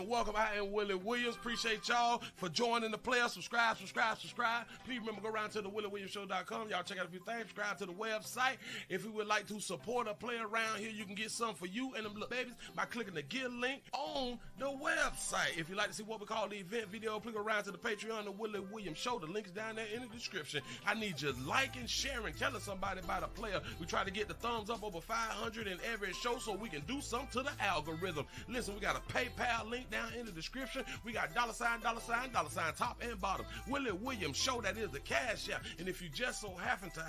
welcome. I am Willie Williams. Appreciate y'all for joining the player. Subscribe. Please remember, go around to the WillieWilliamsShow.com. Y'all check out a few things. Subscribe to the website. If you would like to support a player around here, you can get some for you and them little babies by clicking the Get link on the website. If you'd like to see what we call the event video, please go around to the Patreon, the Willie Williams Show. The link's down there in the description. I need you liking, sharing, telling somebody about a player. We try to get the thumbs up over 500 in every show so we can do something to the algorithm. Listen, we got a PayPal link down in the description. We got $, top and bottom. Willie Williams Show, that is the cash app. And if you just so happen to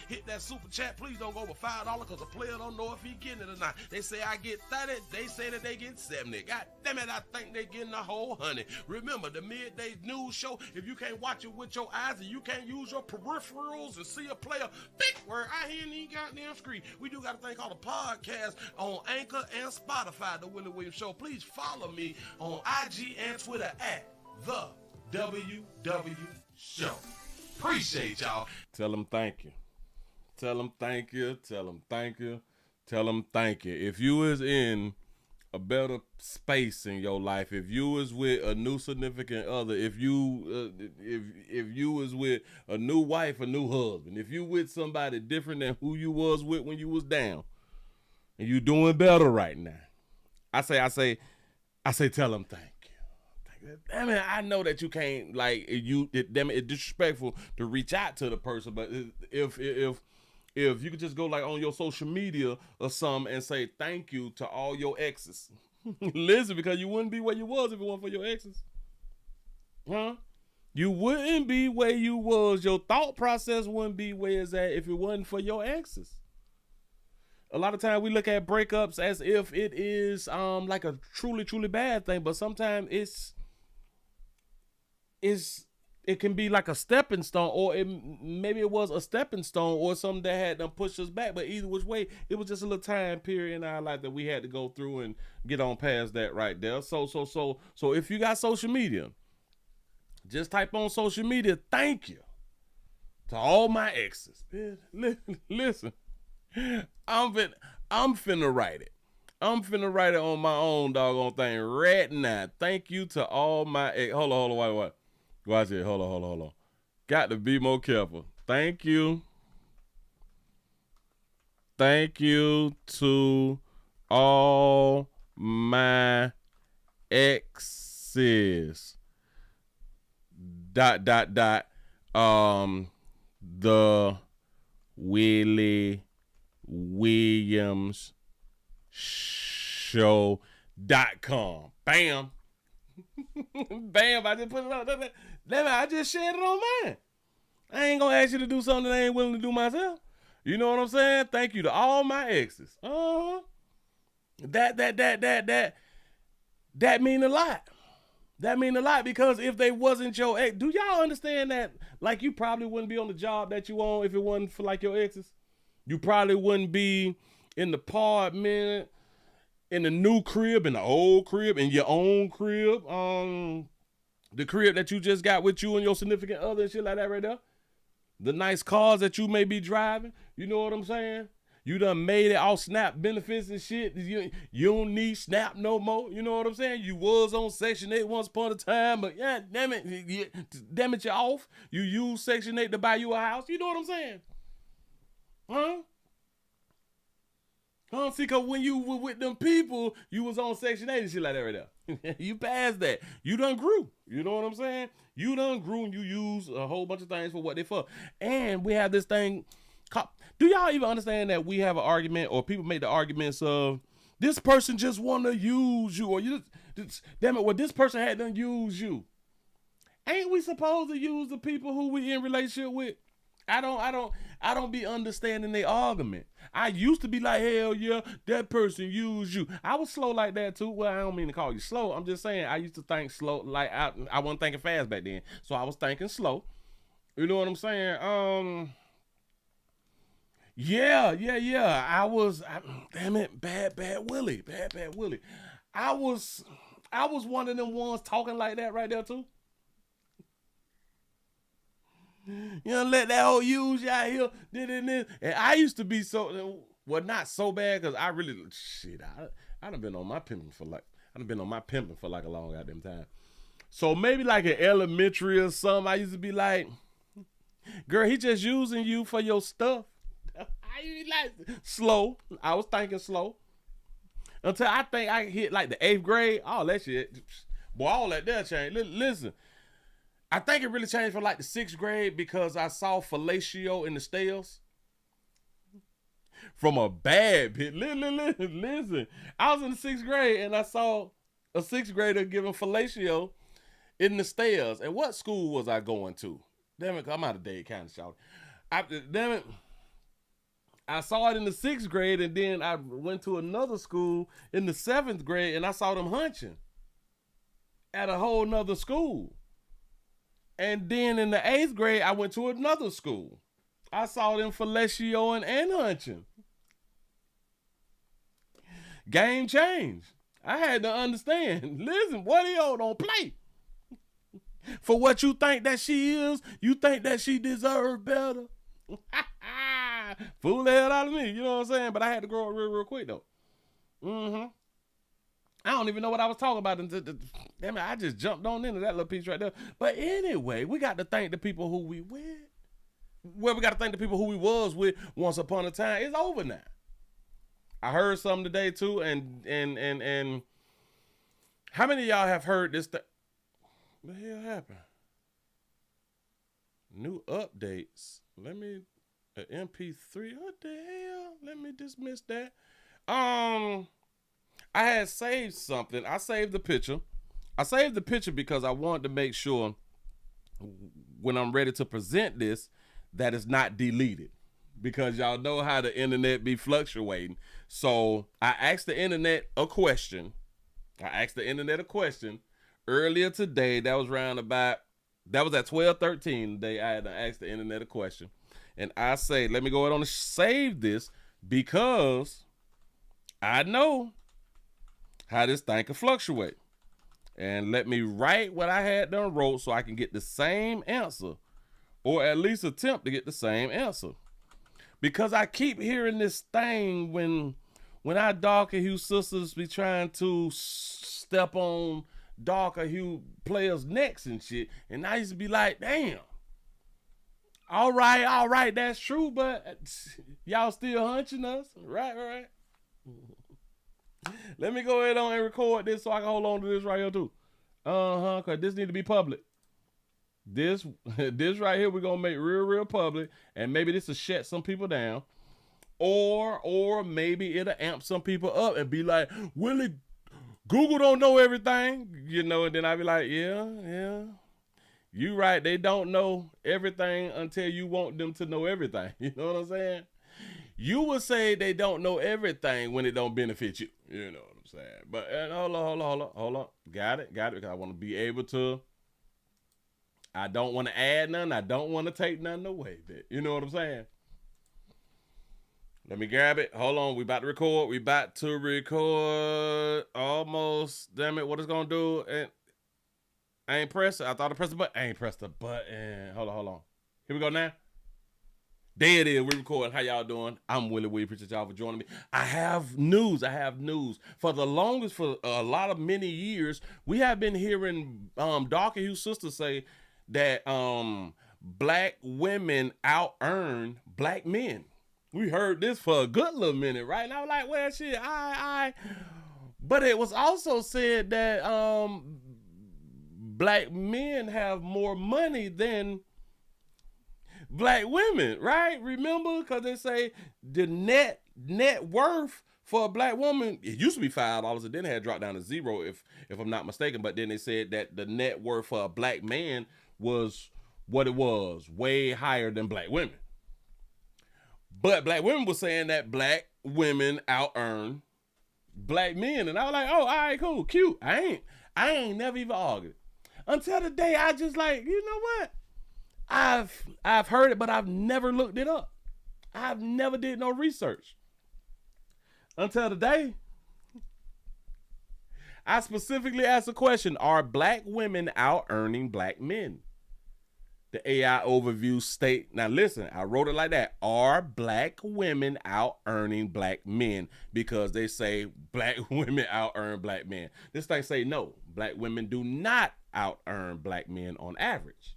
hit that super chat, please don't go over $5 because a player don't know if he getting it or not. They say I get 30, they say that they get 70. God damn it, I think they getting a whole 100. Remember, the midday news show, if you can't watch it with your eyes and you can't use your peripherals and see a player think where I hear any goddamn screen, we do got a thing called a podcast on Anchor and Spotify, the Willie Williams Show. Please follow me on IG and Twitter at the WW Show. Appreciate y'all. Tell them thank you. Tell them thank you. Tell them thank you. Tell them thank you. If you is in a better space in your life, if you was with a new significant other, if you was with a new wife, a new husband, if you with somebody different than who you was with when you was down, and you doing better right now, I say, tell them thank you. Damn it, I know that you can't, like, damn it, it's disrespectful to reach out to the person, but if you could just go like on your social media or something and say thank you to all your exes. Listen, because you wouldn't be where you was if it weren't for your exes. Huh? You wouldn't be where you was. Your thought process wouldn't be where it's at if it wasn't for your exes. A lot of times we look at breakups as if it is like a truly, truly bad thing, but sometimes it can be like a stepping stone, or maybe it was a stepping stone or something that had them push us back. But either which way, it was just a little time period in our life that we had to go through and get on past that right there. So if you got social media, just type on social media, thank you to all my exes. Listen, I'm finna write it. I'm finna write it on my own doggone thing right now. Thank you to all my ex. Hold on, wait. Watch it. Hold on. Got to be more careful. Thank you. Thank you to all my exes. ... The Willie Williams Show.com. Bam. Bam, I just put it on. I just shared it on mine. I ain't gonna ask you to do something that I ain't willing to do myself. You know what I'm saying? Thank you to all my exes. That mean a lot. That mean a lot, because if they wasn't your ex, do y'all understand that? Like, you probably wouldn't be on the job that you on if it wasn't for like your exes. You probably wouldn't be in the apartment, in the new crib, in the old crib, in your own crib, the crib that you just got with you and your significant other and shit like that right there. The nice cars that you may be driving. You know what I'm saying? You done made it all SNAP benefits and shit. You don't need SNAP no more. You know what I'm saying? You was on Section 8 once upon a time, but yeah, damn it, you're off. You use Section 8 to buy you a house. You know what I'm saying? Huh? See, because when you were with them people, you was on Section 8 and shit like that right there. You passed that. You done grew. You know what I'm saying? You done grew and you use a whole bunch of things for what they for. And we have this thing. Do y'all even understand that we have an argument, or people make the arguments of, this person just want to use you, or damn it, well, this person had done use you. Ain't we supposed to use the people who we in relationship with? I don't be understanding their argument. I used to be like, hell yeah, that person used you. I was slow like that too. Well, I don't mean to call you slow. I'm just saying I used to think slow. Like I wasn't thinking fast back then. So I was thinking slow. You know what I'm saying? Yeah. Damn it, bad Willie. I was one of them ones talking like that right there too. You know, let that old use you out here. And I used to be so, well, not so bad, because I really, I done been on my penance for like, I've been on my pimping for like a long goddamn time. So maybe like in elementary or something, I used to be like, girl, he just using you for your stuff. I used to be like, slow. I was thinking slow. Until I think I hit like the 8th grade, all that shit. Boy, all that there changed. Listen, I think it really changed from like the 6th grade because I saw fellatio in the stairs. From a bad pit. Listen, I was in the 6th grade and I saw a 6th grader giving fellatio in the stairs. And what school was I going to? Damn it, I'm out of date, kind of shouting. Damn it. I saw it in the 6th grade, and then I went to another school in the 7th grade, and I saw them hunching at a whole nother school. And then in the 8th grade, I went to another school. I saw them fellatioing and hunching. Game changed. I had to understand. Listen, what he don't play. For what you think that she is, you think that she deserves better. Fool the hell out of me, you know what I'm saying? But I had to grow up real quick though. I don't even know what I was talking about. Damn it, I just jumped on into that little piece right there. But anyway, we got to thank the people who we with. Well, we got to thank the people who we was with once upon a time. It's over now. I heard something today too, and how many of y'all have heard this thing? What the hell happened? New updates. Let me MP3. What the hell? Let me dismiss that. I had saved something. I saved the picture. I saved the picture because I wanted to make sure when I'm ready to present this that it's not deleted. Because y'all know how the internet be fluctuating. So I asked the internet a question. Earlier today. That was at 12:13 today. I had to ask the internet a question. And I say, let me go ahead and save this because I know how this thing can fluctuate. And let me write what I had done wrote so I can get the same answer, or at least attempt to get the same answer. Because I keep hearing this thing when our darker hue sisters be trying to step on darker hue players' necks and shit. And I used to be like, damn. All right, that's true, but y'all still hunching us. Right. Let me go ahead on and record this so I can hold on to this right here too. Cause this need to be public. This right here we're gonna make real public, and maybe this will shut some people down, or maybe it'll amp some people up and be like, Willie, Google don't know everything, you know, and then I'll be like, yeah. You right, they don't know everything until you want them to know everything. You know what I'm saying? You would say they don't know everything when it don't benefit you. You know what I'm saying? But hold on. Got it. Because I want to be able to. I don't want to add none. I don't want to take none away. You know what I'm saying? Let me grab it. Hold on. We about to record. Almost. Damn it. What it's going to do? And I ain't pressed it. I thought I pressed the button. I ain't pressed the button. Hold on. Here we go now. There it is. We're recording. How y'all doing? I'm Willie Willie. Appreciate y'all for joining me. I have news. For the longest, for a lot of many years, we have been hearing darker hue sisters say that black women out-earn black men. We heard this for a good little minute, right? And I was like, well, shit, But it was also said that black men have more money than black women, right? Remember? Because they say the net worth for a black woman, it used to be $5, and then it had dropped down to $0, if I'm not mistaken. But then they said that the net worth for a black man was what it was, way higher than black women. But black women were saying that black women out-earn black men. And I was like, oh, all right, cool, cute. I ain't never even argued. Until the day I just like, you know what? I've heard it, but I've never looked it up. I've never did no research. Until today, I specifically asked a question: are black women out earning black men? The AI overview state, now listen, I wrote it like that. Are black women out earning black men? Because they say black women out earn black men. This thing say no, black women do not out earn black men on average.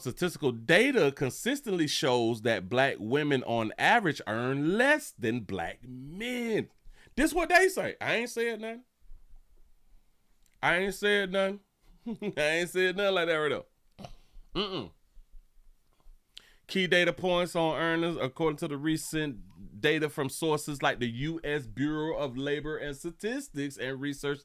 Statistical data consistently shows that black women on average earn less than black men. This is what they say. I ain't said nothing. I ain't said nothing like that right now. Key data points on earners according to the recent data from sources like the U.S. Bureau of Labor and Statistics and Research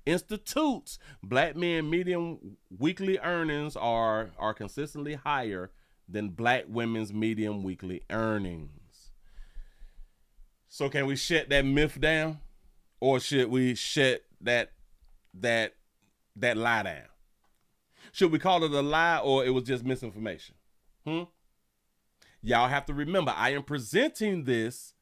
Institutes. Black men median weekly earnings are consistently higher than black women's median weekly earnings. So can we shut that myth down, or should we shut that lie down? Should we call it a lie, or it was just misinformation? Y'all have to remember, I am presenting this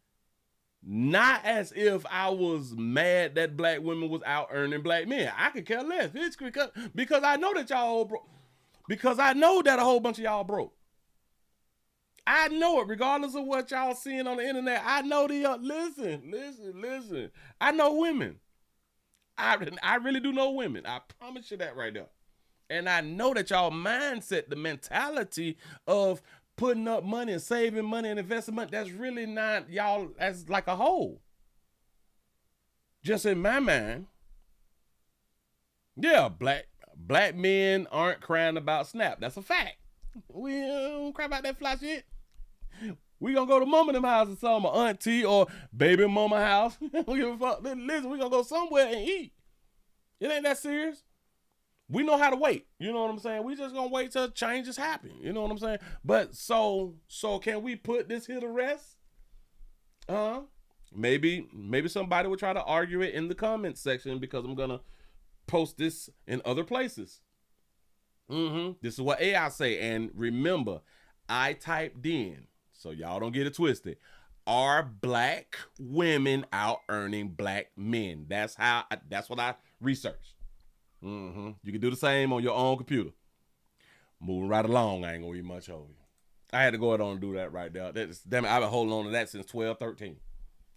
not as if I was mad that black women was out earning black men. I could care less. It's because I know that y'all broke. Because I know that a whole bunch of y'all broke. I know it, regardless of what y'all seeing on the internet. I know listen. I know women. I really do know women. I promise you that right there. And I know that y'all mindset, the mentality of putting up money and saving money and investing money, that's really not y'all as like a whole. Just in my mind, yeah, black men aren't crying about SNAP. That's a fact. We don't cry about that fly shit. We gonna go to mama them house or something, or auntie or baby mama house. We don't give a fuck. Listen, we gonna go somewhere and eat. It ain't that serious. We know how to wait. You know what I'm saying? We just gonna wait till changes happen. You know what I'm saying? But so can we put this here to rest? Maybe somebody will try to argue it in the comments section, because I'm gonna post this in other places. This is what AI say. And remember, I typed in, so y'all don't get it twisted, are black women out earning black men? That's what I researched. You can do the same on your own computer. Moving right along, I ain't gonna eat much over you. I had to go ahead on and do that right there. Damn it, I've been holding on to that since 12-13.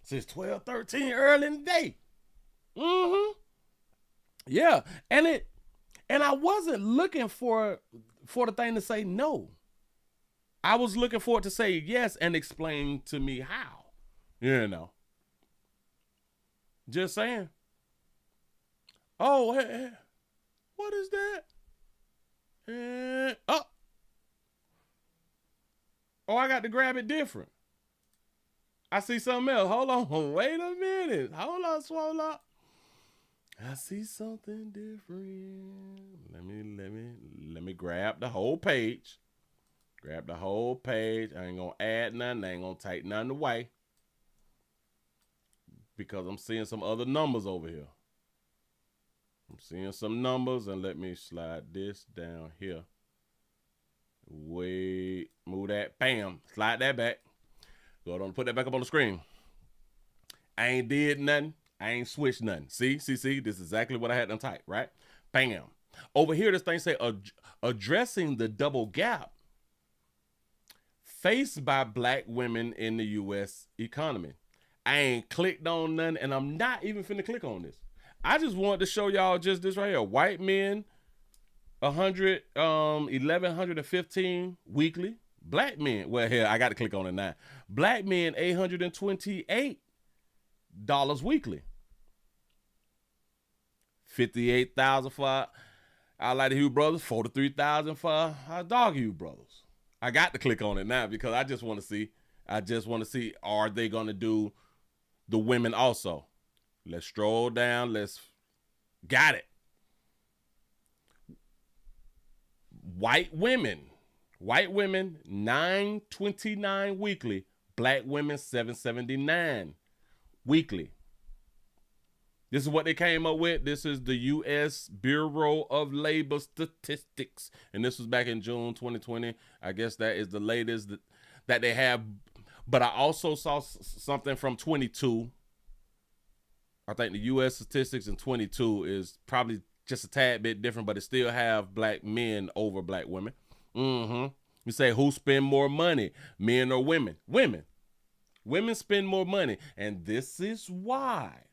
Since 12-13, early in the day. Yeah, and I wasn't looking for the thing to say no. I was looking for it to say yes and explain to me how. You know. Just saying. Oh, hey, what is that? Oh, I got to grab it different. I see something else. Hold on. Wait a minute. Hold on, swallow up. I see something different. Let me grab the whole page. Grab the whole page. I ain't gonna add nothing. I ain't gonna take nothing away, because I'm seeing some other numbers over here. I'm seeing some numbers, and let me slide this down here. Wait, move that. Bam. Slide that back. Go ahead and put that back up on the screen. I ain't did nothing. I ain't switched nothing. See? This is exactly what I had to type, right? Bam. Over here, this thing say addressing the double gap faced by black women in the U.S. economy. I ain't clicked on none, and I'm not even finna click on this. I just wanted to show y'all just this right here. White men, 1,115 weekly. Black men, well, here, I got to click on it now. Black men, $828 weekly. 58,000 for our Light Hue brothers, 43,000 for our Dog Hue brothers. I got to click on it now, because I just want to see. Are they going to do the women also? Let's stroll down. Got it. White women, 929 weekly. Black women, 779 weekly. This is what they came up with. This is the U.S. Bureau of Labor Statistics. And this was back in June 2020. I guess that is the latest that they have. But I also saw something from 22. I think the U.S. statistics in 22 is probably just a tad bit different, but it still have black men over black women. Mm-hmm. You say who spend more money, men or women? Women. Women spend more money. And this is why.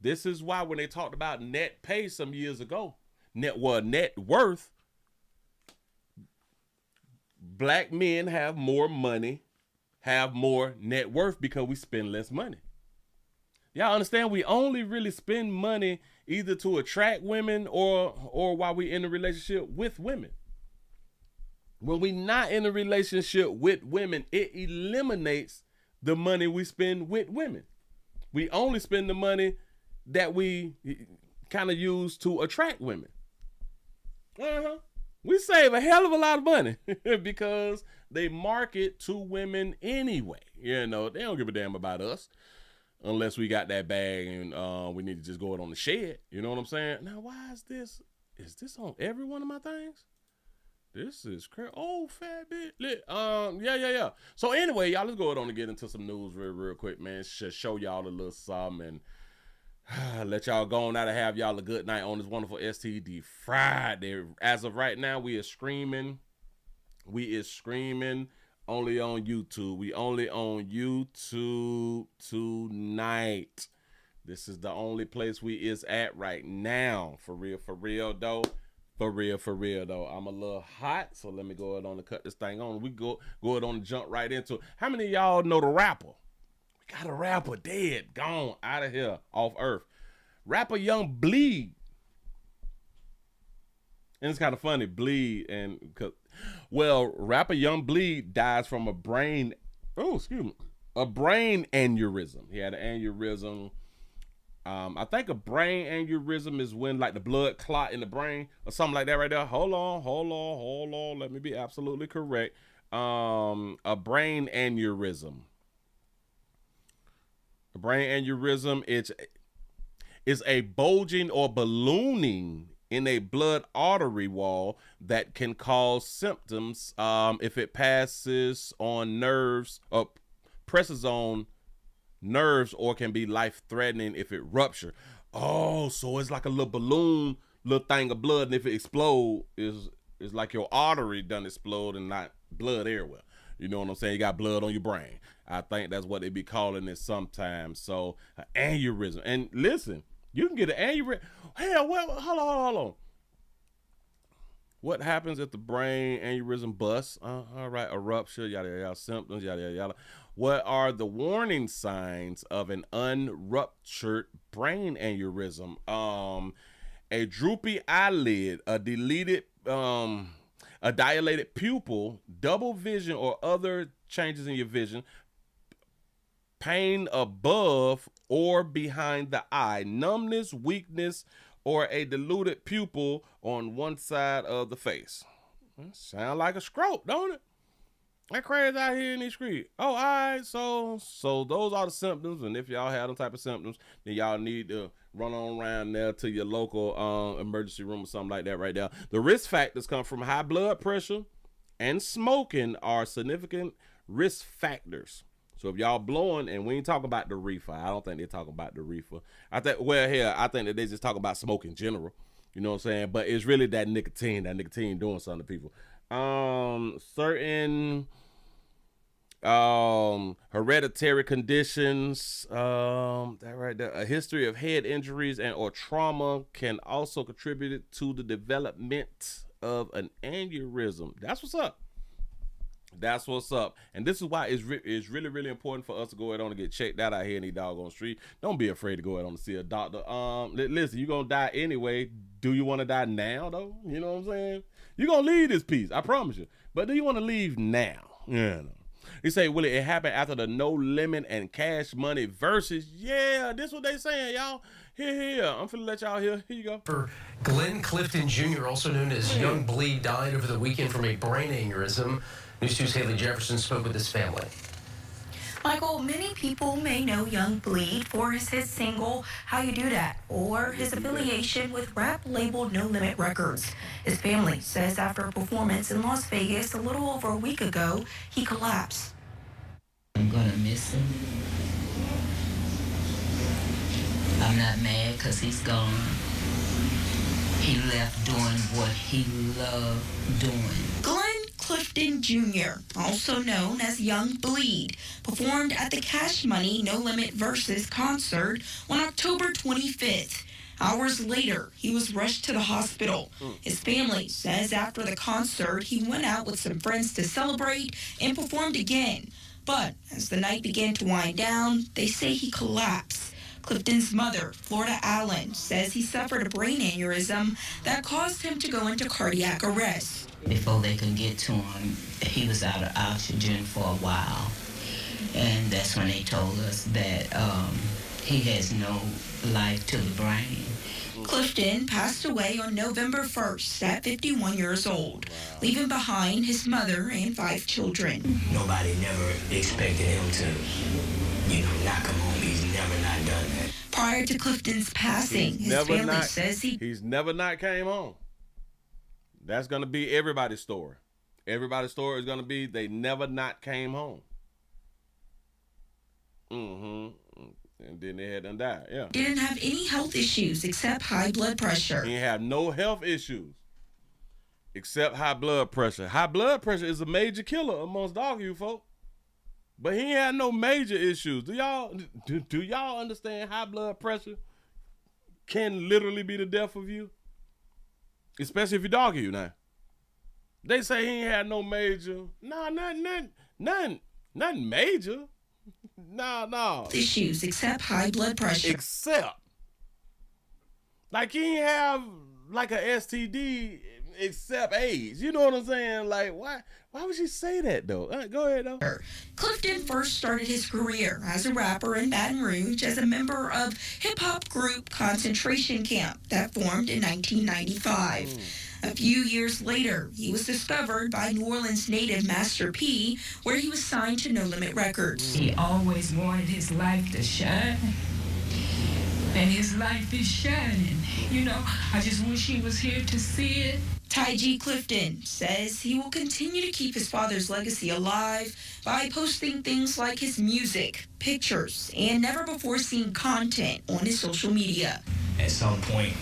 This is why when they talked about net pay some years ago, net worth, black men have more money, have more net worth because we spend less money. Y'all understand? We only really spend money either to attract women or while we in a relationship with women. When we not in a relationship with women, it eliminates the money we spend with women. We only spend the money that we kind of use to attract women. We save a hell of a lot of money because they market to women anyway. You know, they don't give a damn about us unless we got that bag and we need to just go it on the shed. You know what I'm saying? Now, why is this? Is this on every one of my things? This is crazy. Oh, fat bit. Yeah. So anyway, y'all, let's go ahead on and get into some news real quick, man. Show y'all a little something and let y'all go on out and have y'all a good night on this wonderful STD Friday. As of right now, we is screaming only on YouTube. We only on YouTube tonight. This is the only place we is at right now. For real though. For real though. I'm a little hot, so let me go ahead on and cut this thing on. We go ahead on and jump right into it. How many of y'all know the rapper? We got a rapper dead, gone, out of here, off earth. Rapper Young Bleed. And it's kind of funny, Bleed, and rapper Young Bleed dies from a brain aneurysm. He had an aneurysm. I think a brain aneurysm is when like the blood clot in the brain or something like that right there. Hold on. Let me be absolutely correct. A brain aneurysm. A brain aneurysm is a bulging or ballooning in a blood artery wall that can cause symptoms if it passes on nerves or presses on nerves, or can be life-threatening if it rupture. Oh, so it's like a little balloon, little thing of blood, and if it explode, is like your artery done explode and not blood everywhere. You know what I'm saying? You got blood on your brain. I think that's what they be calling it sometimes. So an aneurysm. And listen, you can get an aneurysm. Hell, hold on. What happens if the brain aneurysm busts? All right, a rupture, yada, symptoms, yada. What are the warning signs of an unruptured brain aneurysm? A droopy eyelid, a dilated pupil, double vision or other changes in your vision, pain above or behind the eye, numbness, weakness, or a diluted pupil on one side of the face. Sound like a stroke, don't it? That crazy out here in these streets. Oh, all right. So those are the symptoms. And if y'all have them type of symptoms, then y'all need to run on around there to your local emergency room or something like that right there. The risk factors come from high blood pressure and smoking are significant risk factors. So if y'all blowing, and we ain't talking about the reefer. I don't think they're talking about the reefer. I think that they just talking about smoke in general. You know what I'm saying? But it's really that nicotine doing something to people. Certain hereditary conditions, that right there, a history of head injuries and or trauma can also contribute to the development of an aneurysm. That's what's up. And this is why it's really, really important for us to go ahead on and get checked out here in the doggone street. Don't be afraid to go ahead on and see a doctor. Listen, you're going to die anyway. Do you want to die now, though? You know what I'm saying? You're going to leave this piece, I promise you. But do you want to leave now? Yeah. He say, Willie, it happened after the No Limit and Cash Money versus. Yeah, this what they saying, y'all. Here. I'm finna let y'all hear. Here you go. For Glenn Clifton Jr., also known as Young Bleed, died over the weekend from a brain aneurysm. News 2's Haley Jefferson spoke with his family. Michael, many people may know Young Bleed for his hit single, How You Do That, or his affiliation with rap label No Limit Records. His family says after a performance in Las Vegas a little over a week ago, he collapsed. I'm gonna miss him. I'm not mad because he's gone. He left doing what he loved doing. Glenn Clifton Jr., also known as Young Bleed, performed at the Cash Money No Limit Versus concert on October 25th. Hours later, he was rushed to the hospital. His family says after the concert, he went out with some friends to celebrate and performed again. But as the night began to wind down, they say he collapsed. Clifton's mother, Florida Allen, says he suffered a brain aneurysm that caused him to go into cardiac arrest. Before they could get to him, he was out of oxygen for a while. And that's when they told us that he has no life to the brain. Clifton passed away on November 1st at 51 years old, leaving behind his mother and 5 children. Nobody never expected him to, not come home. He's never not done that. Prior to Clifton's passing, his family says he's never not came home. That's going to be everybody's story. Everybody's story is going to be they never not came home. And then they had done died, yeah. Didn't have any health issues except high blood pressure. He had no health issues except high blood pressure. High blood pressure is a major killer amongst dog you folk. But he had no major issues. Do y'all understand high blood pressure can literally be the death of you? Especially if you dog you now. They say he ain't had no major. Nothing major. No. Issues except high blood pressure. Except. Like he ain't have like a STD except AIDS. You know what I'm saying? Like why would she say that though? Go ahead though. Clifton first started his career as a rapper in Baton Rouge as a member of hip-hop group Concentration Camp that formed in 1995. A few years later, he was discovered by New Orleans native Master P, where he was signed to No Limit Records. He always wanted his life to shine, and his life is shining. I just wish he was here to see it. Ty G. Clifton says he will continue to keep his father's legacy alive by posting things like his music, pictures, and never-before-seen content on his social media. At some point,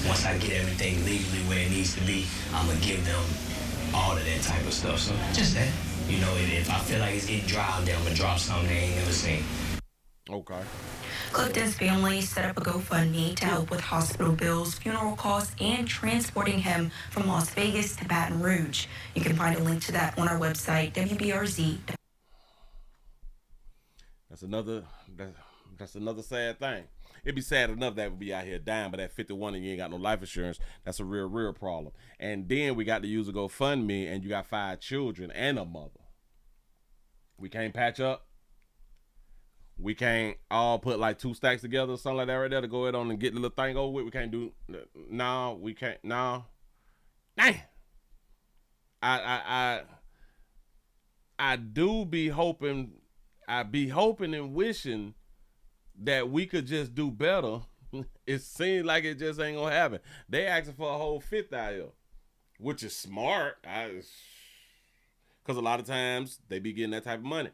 once I get everything legally where it needs to be, I'm going to give them all of that type of stuff. So just that. If I feel like it's getting dry out there, I'm going to drop something they ain't never seen. Okay. Clifton's family set up a GoFundMe to help with hospital bills, funeral costs, and transporting him from Las Vegas to Baton Rouge. You can find a link to that on our website, WBRZ. That's another sad thing. It'd be sad enough that we'd be out here dying, but at 51 and you ain't got no life insurance, that's a real problem. And then we got to use a GoFundMe, and you got 5 children and a mother. We can't patch up. We can't all put like 2 stacks together or something like that right there to go ahead on and get the little thing over with. We can't do. No, we can't. No. Dang. I do be hoping. I be hoping and wishing that we could just do better. It seems like it just ain't gonna happen. They asking for a whole 5th out here, which is smart. Because a lot of times they be getting that type of money.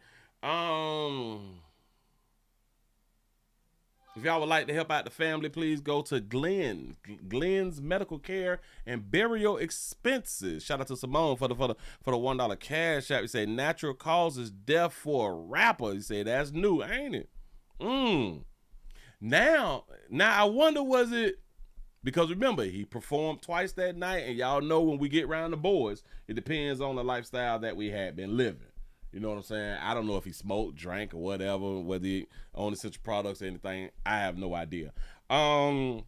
If y'all would like to help out the family, please go to Glenn's Medical Care and Burial Expenses. Shout out to Simone for the $1 cash app. He said natural causes death for a rapper. He said that's new, ain't it? Now I wonder, was it because remember he performed twice that night, and y'all know when we get around the boys, it depends on the lifestyle that we had been living. You know what I'm saying? I don't know if he smoked, drank, or whatever, whether he owned essential products or anything. I have no idea. They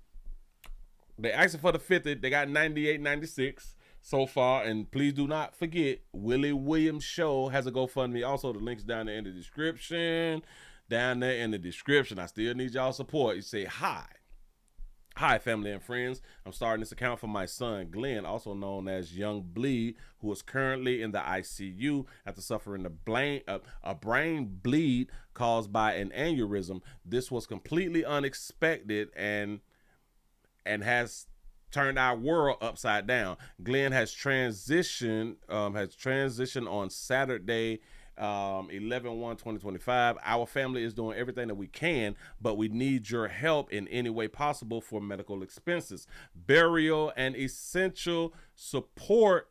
asked for the 50. They got 98, 96 so far. And please do not forget, Willie Williams Show has a GoFundMe. Also, the link's down there in the description. Down there in the description. I still need y'all support. You say, Hi, family and friends. I'm starting this account for my son, Glenn, also known as Young Bleed, who is currently in the ICU after suffering a brain bleed caused by an aneurysm. This was completely unexpected and has turned our world upside down. Glenn has transitioned on Saturday 11/1/2025. Our family is doing everything that we can, but we need your help in any way possible for medical expenses, burial, and essential support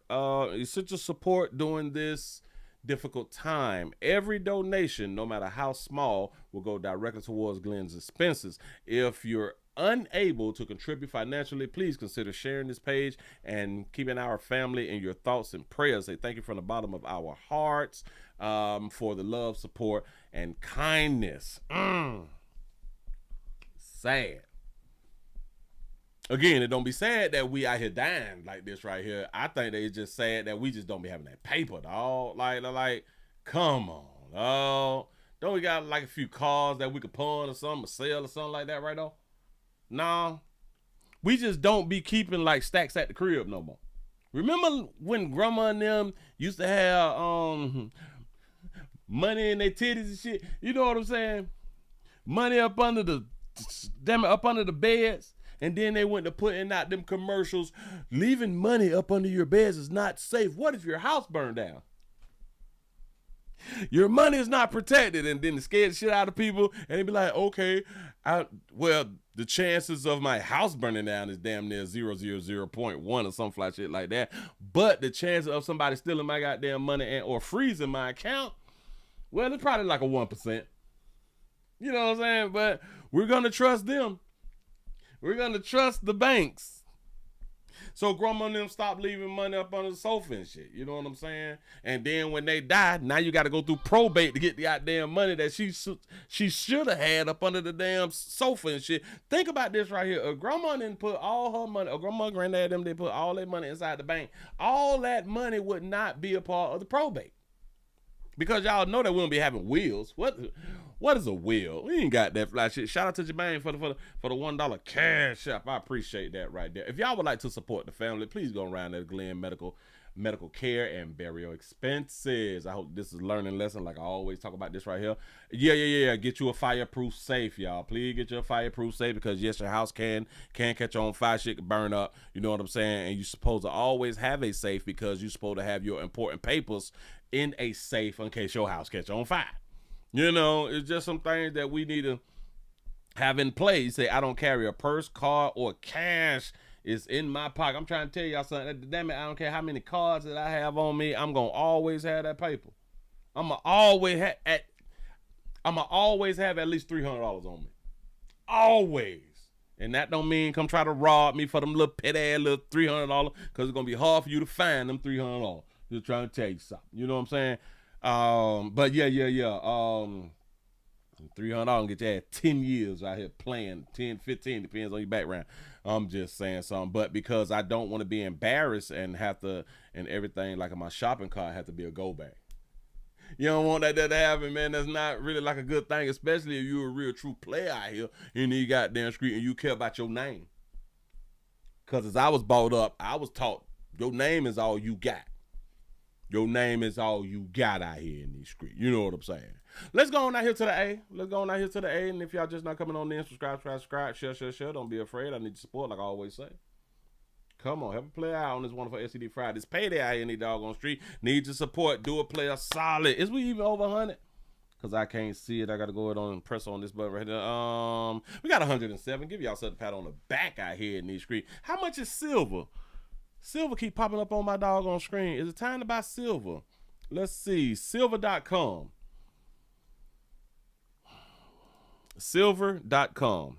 during this difficult time. Every donation, no matter how small, will go directly towards Glenn's expenses. If you're unable to contribute financially, please consider sharing this page and keeping our family in your thoughts and prayers. Say thank you from the bottom of our hearts for the love, support, and kindness. Sad. Again, it don't be sad that we out here dying like this right here. I think that it's just sad that we just don't be having that paper, dog. Like, come on, dog. Don't we got like a few cars that we could pawn or something, or sell or something like that right now? Nah, we just don't be keeping like stacks at the crib no more. Remember when grandma and them used to have money in their titties and shit? You know what I'm saying? Money up under the beds, and then they went to putting out them commercials. Leaving money up under your beds is not safe. What if your house burned down? Your money is not protected, and then it scared the shit out of people, and they be like, okay, the chances of my house burning down is damn near 0.000.1 or some fly shit like that. But the chances of somebody stealing my goddamn money or freezing my account, well, it's probably like a 1%. You know what I'm saying? But we're going to trust them. We're going to trust the banks. So grandma and them stop leaving money up under the sofa and shit. You know what I'm saying? And then when they die, now you got to go through probate to get the goddamn money that she should have had up under the damn sofa and shit. Think about this right here. Grandma didn't put all her money, or grandma and granddad them, they put all their money inside the bank. All that money would not be a part of the probate. Because y'all know that we don't be having wills. What is a will? We ain't got that fly shit. Shout out to Jermaine for the $1 cash app. I appreciate that right there. If y'all would like to support the family, please go around to Glenn Medical Care and Burial Expenses. I hope this is a learning lesson, like I always talk about this right here. Yeah. Get you a fireproof safe, y'all. Please get you a fireproof safe, because yes, your house can catch on fire. Shit can burn up. You know what I'm saying? And you're supposed to always have a safe, because you're supposed to have your important papers in a safe in case your house catch on fire. You know, it's just some things that we need to have in place. Say, I don't carry a purse, card, or cash. It's in my pocket. I'm trying to tell y'all something. Damn it, I don't care how many cards that I have on me. I'm gonna always have that paper. I'ma always have at least $300 on me. Always. And that don't mean come try to rob me for them little petty ass little $300, because it's gonna be hard for you to find them $300. Just trying to tell you something. You know what I'm saying? But yeah. $300 and get you 10 years out here playing, 10, 15, depends on your background. I'm just saying something. But because I don't want to be embarrassed and have to, and everything like in my shopping cart have to be a go bag. You don't want that to happen, man. That's not really like a good thing, especially if you're a real true player out here in the goddamn street and you care about your name. Because as I was brought up, I was taught your name is all you got. Your name is all you got out here in these streets. You know what I'm saying? Let's go on out here to the A. And if y'all just not coming on in, subscribe, share. Don't be afraid. I need your support, like I always say. Come on, help a player out on this wonderful SCD Friday. It's payday out here in the doggone street. Need your support. Do a player solid. Is we even over 100? Because I can't see it. I got to go ahead and press on this button right here. We got 107. Give y'all something to pat on the back out here in these streets. How much is silver? Silver keep popping up on my doggone screen. Is it time to buy silver? Let's see. Silver.com. Silver.com.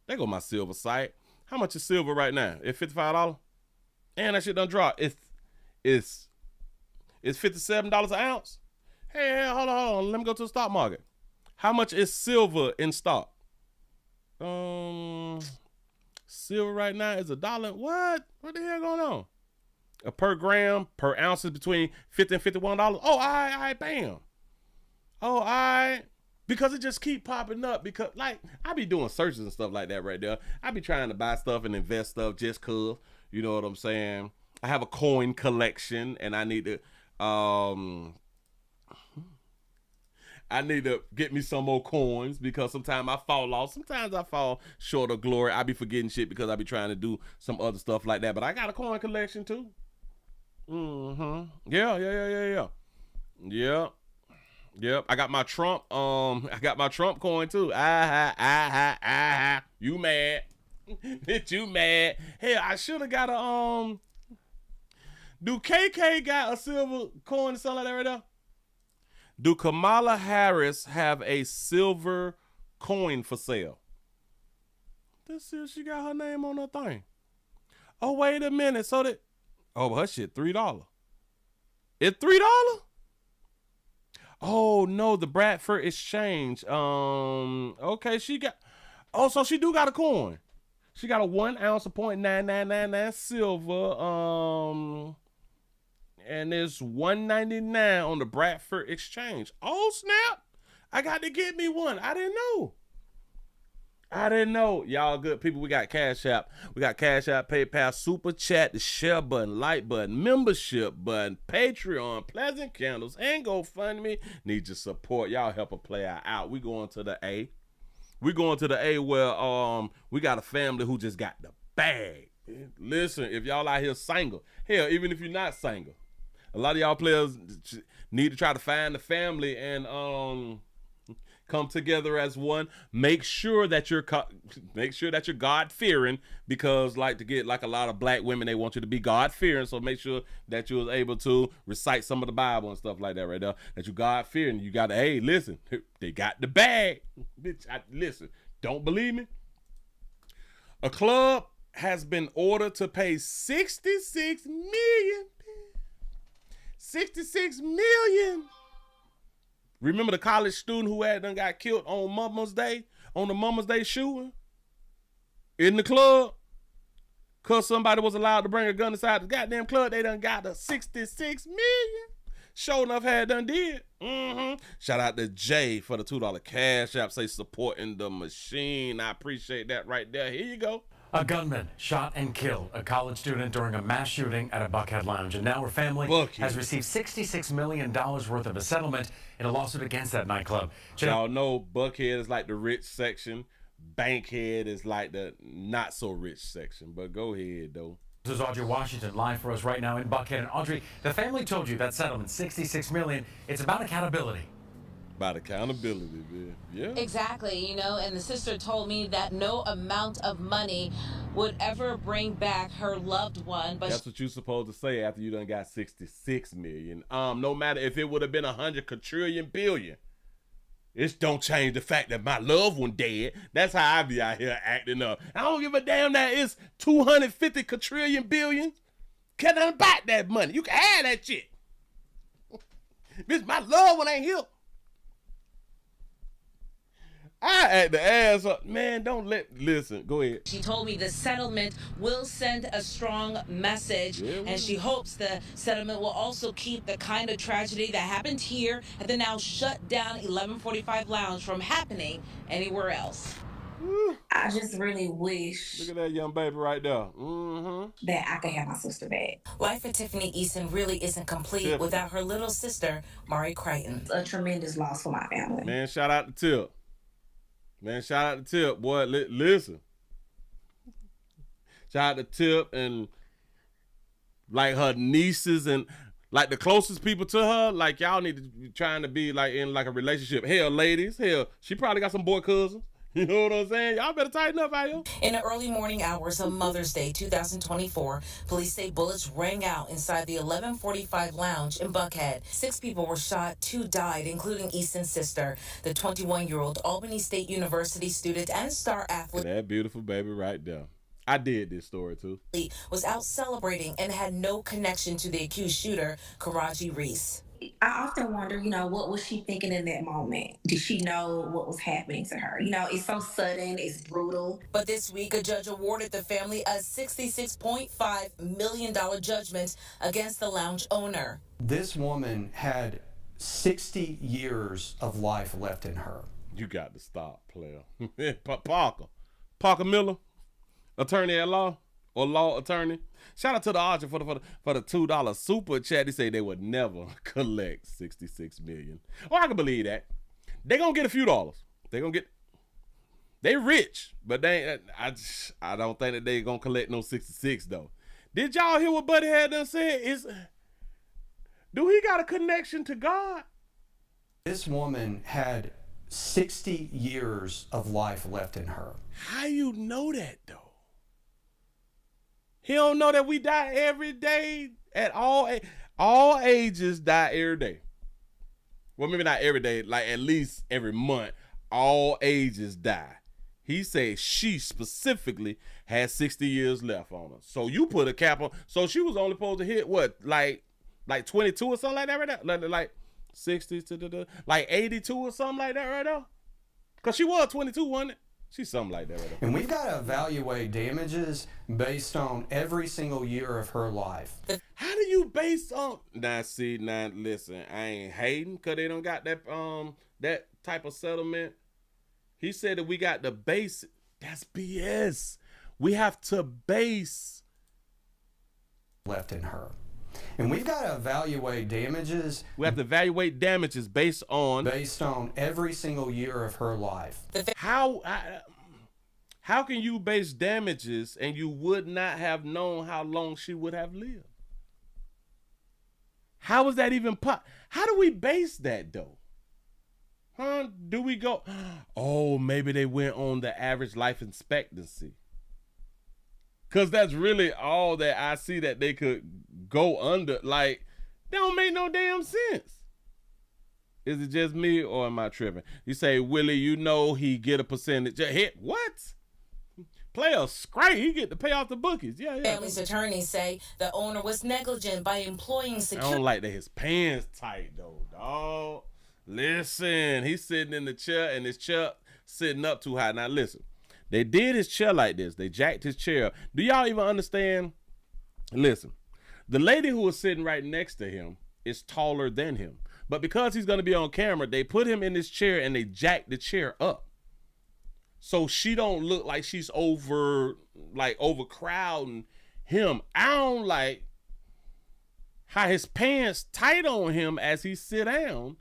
There go my silver site. How much is silver right now? It's $55. And that shit done drop. It's $57 an ounce. Hey, hold on. Let me go to the stock market. How much is silver in stock? Silver right now is $1. What the hell going on? Per gram, per ounce is between $50 and $51. Oh, all right, bam. Oh, all right. Because it just keep popping up. Because, like, I be doing searches and stuff like that right there. I be trying to buy stuff and invest stuff just cause. You know what I'm saying? I have a coin collection, and I need to get me some more coins, because sometimes I fall off. Sometimes I fall short of glory. I be forgetting shit because I be trying to do some other stuff like that. But I got a coin collection too. Yeah. Yep. I got my Trump coin too. You mad. Bitch, you mad. Hell, I should have got a do KK got a silver coin or something like that right now? Do Kamala Harris have a silver coin for sale? Let's see if she got her name on her thing. Oh, wait a minute. So that, oh, her shit, $3. It's $3? Oh, no, the Bradford Exchange. Okay, she got, oh, so she do got a coin. She got a 1 ounce of .9999 silver. And it's $1.99 on the Bradford Exchange. Oh, snap. I got to get me one. I didn't know. Y'all good people. We got Cash App. We got Cash App, PayPal, Super Chat, the share button, like button, membership button, Patreon, Pleasant Candles, and GoFundMe. Need your support. Y'all help a player out. We going to the A. We going to the A where we got a family who just got the bag. Listen, if y'all out here single, hell, even if you're not single, a lot of y'all players need to try to find the family and come together as one. Make sure that you're God-fearing, because like to get like a lot of black women, they want you to be God-fearing. So make sure that you was able to recite some of the Bible and stuff like that right there. That you God-fearing. You got to, hey, listen, they got the bag. Bitch, listen, don't believe me? A club has been ordered to pay $66 million. $66 million. Remember the college student who had done got killed on Mama's Day, on the Mama's Day shooting in the club? Cause somebody was allowed to bring a gun inside the goddamn club. They done got a $66 million. Sure enough, had done did. Shout out to Jay for the $2 Cash App. Say supporting the machine. I appreciate that right there. Here you go. A gunman shot and killed a college student during a mass shooting at a Buckhead lounge. And now her family has received $66 million worth of a settlement in a lawsuit against that nightclub. Y'all know Buckhead is like the rich section. Bankhead is like the not so rich section. But go ahead, though. This is Audrey Washington live for us right now in Buckhead. And Audrey, the family told you that settlement, $66 million, it's about accountability. About accountability, man. Yeah. Exactly, you know, and the sister told me that no amount of money would ever bring back her loved one. But that's what you're supposed to say after you done got $66 million. No matter if it would have been 100 quadrillion billion, it don't change the fact that my loved one dead. That's how I be out here acting up. I don't give a damn that it's 250 quadrillion billion. Can't nothing about that money. You can have that shit. Bitch, my loved one ain't here. I act the ass up. Man, listen, go ahead. She told me the settlement will send a strong message, and she hopes the settlement will also keep the kind of tragedy that happened here at the now shut down 1145 Lounge from happening anywhere else. I just really wish. Look at that young baby right there. That I could have my sister back. Life for Tiffany Easton really isn't complete without her little sister, Mari Crichton. It's a tremendous loss for my family. Man, shout out to Tip. Boy, listen. Shout out to Tip and like her nieces and like the closest people to her. Like y'all need to be trying to be like in like a relationship. Hell, ladies, she probably got some boy cousins. You know what I'm saying? Y'all better tighten up out here. In the early morning hours of Mother's Day 2024, police say bullets rang out inside the 1145 Lounge in Buckhead. 6 people were shot, 2 died, including Easton's sister, the 21-year-old Albany State University student and star athlete. That beautiful baby right there. I did this story too. Was out celebrating and had no connection to the accused shooter, Karaji Reese. I often wonder, what was she thinking in that moment? Did she know what was happening to her? It's so sudden, it's brutal. But this week, a judge awarded the family a $66.5 million judgment against the lounge owner. This woman had 60 years of life left in her. You got to stop, player. Parker Miller, attorney at law or law attorney. Shout out to the Archer for the $2 super chat. He say they would never collect $66 million. Oh, I can believe that. They gonna get a few dollars. They rich, but I don't think that they gonna collect no 66 though. Did y'all hear what Buddy had done said? Do he got a connection to God? This woman had 60 years of life left in her. How you know that, though? He don't know that we die every day at all ages die every day. Well, maybe not every day, like at least every month, all ages die. He said she specifically had 60 years left on her. So you put a cap on. So she was only supposed to hit what, like 22 or something like that right now? Like 60 to like 82 or something like that right now? Because she was 22, wasn't it? She's something like that right now. And we've got to evaluate damages based on every single year of her life. How do you base on? Now listen, I ain't hating because they don't got that type of settlement. He said that we got to base. That's BS. We have to base left in her. And we've got to evaluate damages. We have to evaluate damages based on every single year of her life. How can you base damages and you would not have known how long she would have lived? How is that even How do we base that though? Huh? Do we go, oh, maybe they went on the average life expectancy? Because that's really all that I see that they could go under. Like, that don't make no damn sense. Is it just me or am I tripping? You say, Willie, you know he get a percentage. Hit what? Player scrape, he get to pay off the bookies. Yeah. Family's attorneys say the owner was negligent by employing security. I don't like that his pants tight though, dog. Listen, he's sitting in the chair and his chair sitting up too high. Now listen, they did his chair like this. They jacked his chair. Do y'all even understand? Listen, the lady who was sitting right next to him is taller than him. But because he's going to be on camera, they put him in this chair and they jacked the chair up. So she don't look like she's overcrowding him. I don't like how his pants tight on him as he sit down.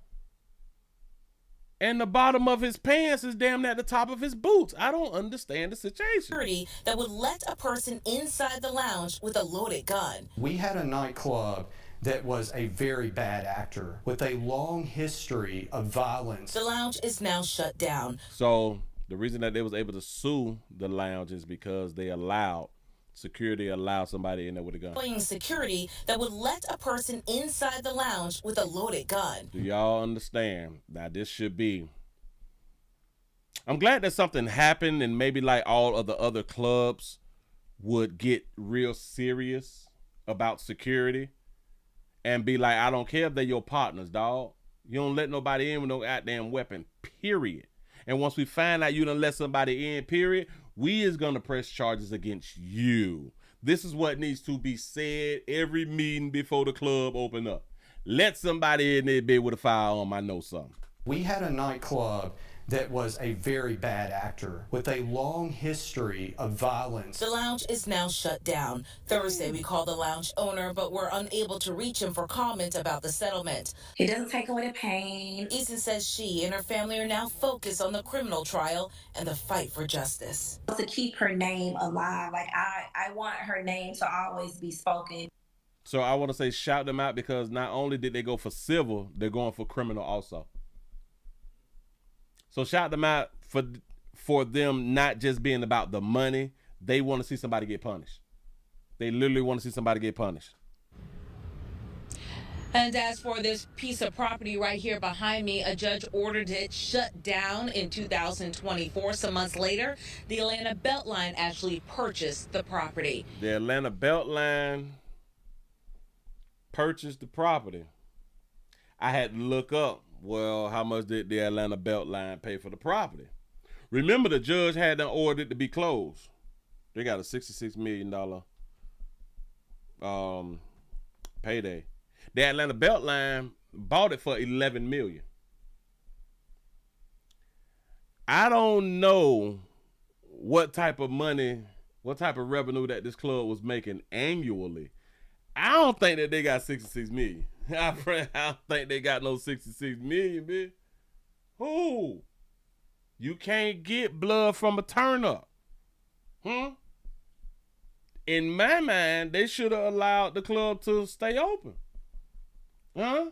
And the bottom of his pants is damn at the top of his boots. I don't understand the situation. That would let a person inside the lounge with a loaded gun. We had a nightclub that was a very bad actor with a long history of violence. The lounge is now shut down. So the reason that they was able to sue the lounge is because security allowed somebody in there with a gun. Employing security that would let a person inside the lounge with a loaded gun. Do y'all understand? Now this should be. I'm glad that something happened and maybe like all of the other clubs would get real serious about security and be like, I don't care if they're your partners, dog. You don't let nobody in with no goddamn weapon, period. And once we find out you done let somebody in, period, we is going to press charges against you. This is what needs to be said every meeting before the club open up. Let somebody in there be with a firearm. I know something. We had a nightclub that was a very bad actor with a long history of violence. The lounge is now shut down. Thursday, we called the lounge owner, but were unable to reach him for comment about the settlement. He doesn't take away the pain. Eason says she and her family are now focused on the criminal trial and the fight for justice. To keep her name alive, like I want her name to always be spoken. So I want to say shout them out because not only did they go for civil, they're going for criminal also. So shout them out for them not just being about the money. They want to see somebody get punished. They literally want to see somebody get punished. And as for this piece of property right here behind me, a judge ordered it shut down in 2024. Some months later, the Atlanta Beltline actually purchased the property. The Atlanta Beltline purchased the property. I had to look up, well, how much did the Atlanta Beltline pay for the property? Remember, the judge had them ordered to be closed. They got a $66 million payday. The Atlanta Beltline bought it for $11 million. I don't know what type of money, what type of revenue that this club was making annually. I don't think that they got $66 million. I don't think they got no $66 million, bitch. Who? You can't get blood from a turnip. In my mind, they should have allowed the club to stay open. Huh?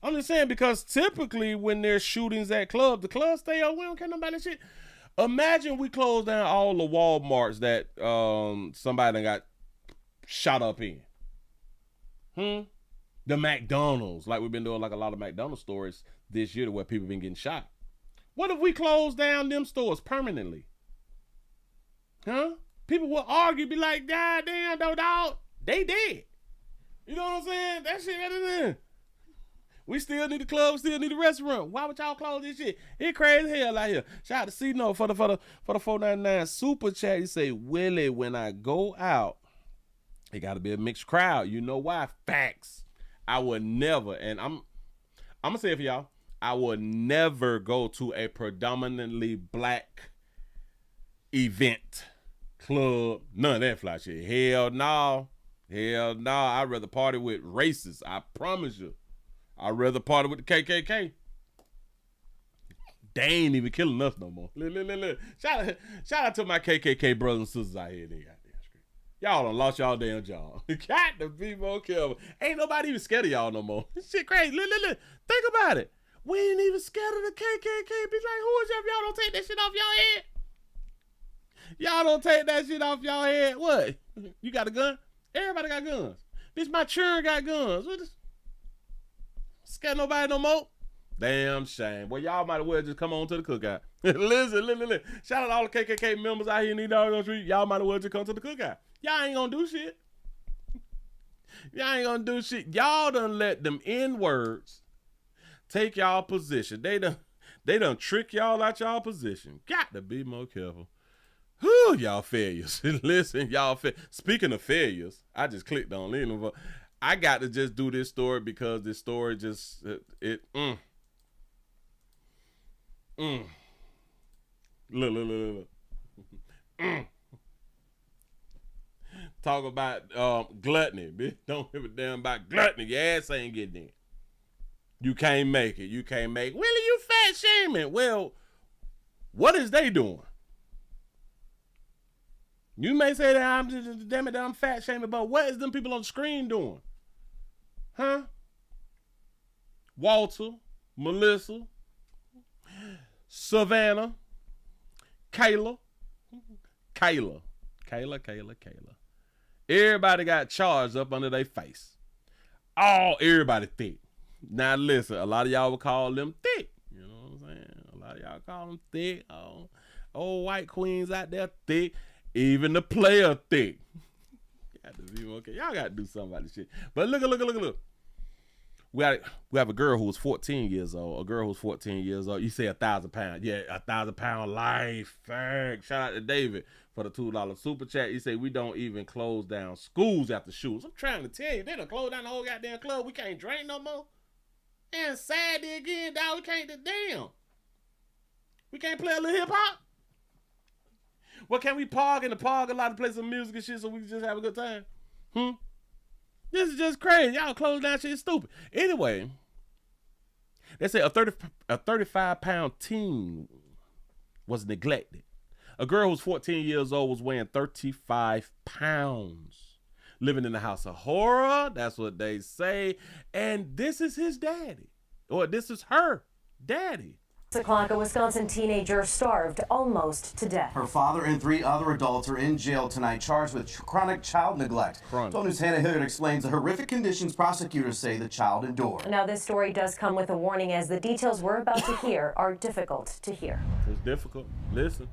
I'm just saying, because typically when there's shootings at clubs, the clubs stay open. We don't care about that shit. Imagine we close down all the Walmarts that somebody got shot up in. The McDonald's, like we've been doing like a lot of McDonald's stories this year where people been getting shot. What if we close down them stores permanently? Huh? People will argue, be like, God damn, dog, they dead. You know what I'm saying? That shit right there. We still need the club, still need the restaurant. Why would y'all close this shit? It crazy hell out here. Shout out to C-No for the 499 super chat. He say, Willie, when I go out, it gotta be a mixed crowd. You know why? Facts. I would never, and I'm gonna say it for y'all, I would never go to a predominantly black event, club, none of that fly shit. Hell no. I'd rather party with racists. I promise you. I'd rather party with the KKK. They ain't even killing us no more. Look. Shout out to my KKK brothers and sisters out here. Y'all done lost y'all damn job. Got to be more careful. Ain't nobody even scared of y'all no more. This shit crazy. Look. Think about it. We ain't even scared of the KKK. Be like, who is y'all? Y'all don't take that shit off y'all head. Y'all don't take that shit off y'all head. What? You got a gun? Everybody got guns. Bitch, my children got guns. What is? Scared nobody no more? Damn shame. Well, y'all might as well just come on to the cookout. Listen. Shout out to all the KKK members out here in these doggone streets. Y'all might as well just come to the cookout. Y'all ain't gonna do shit. Y'all done let them N-words take y'all position. They done trick y'all out y'all position. Got to be more careful. Whew, y'all failures. Listen, y'all speaking of failures, I just clicked on it. I got to just do this story because this story just Look. Talk about gluttony, bitch. Don't give a damn about gluttony. Your ass ain't getting in. You can't make it. Willie, you fat shaming. Well, what is they doing? You may say that I'm fat shaming, but what is them people on the screen doing? Huh? Walter, Melissa, Savannah, Kayla. Everybody got charged up under their face. Everybody thick. Now listen, a lot of y'all would call them thick. You know what I'm saying? A lot of y'all call them thick. Old white queens out there thick. Even the player thick. Y'all got to do something about this shit. But look. We have a girl who was 14 years old. You say 1,000 pounds. Yeah, 1,000 pound life. Thanks. Shout out to David for the $2 super chat. He said we don't even close down schools after shootings. I'm trying to tell you, they done close down the whole goddamn club. We can't drink no more. And Saturday again, dog. We can't We can't play a little hip hop. Well, can we park in the parking lot and play some music and shit so we can just have a good time? This is just crazy. Y'all close down shit. It's stupid. Anyway, they say a 35-pound teen was neglected. A girl who's 14 years old was weighing 35 pounds, living in a house of horror. That's what they say. And this is his daddy, or this is her daddy. 6 o'clock, a Wisconsin teenager starved almost to death. Her father and 3 other adults are in jail tonight, charged with chronic child neglect. 12 News' Hannah Hilliard explains the horrific conditions prosecutors say the child endured. Now, this story does come with a warning, as the details we're about to hear are difficult to hear. It's difficult. Listen.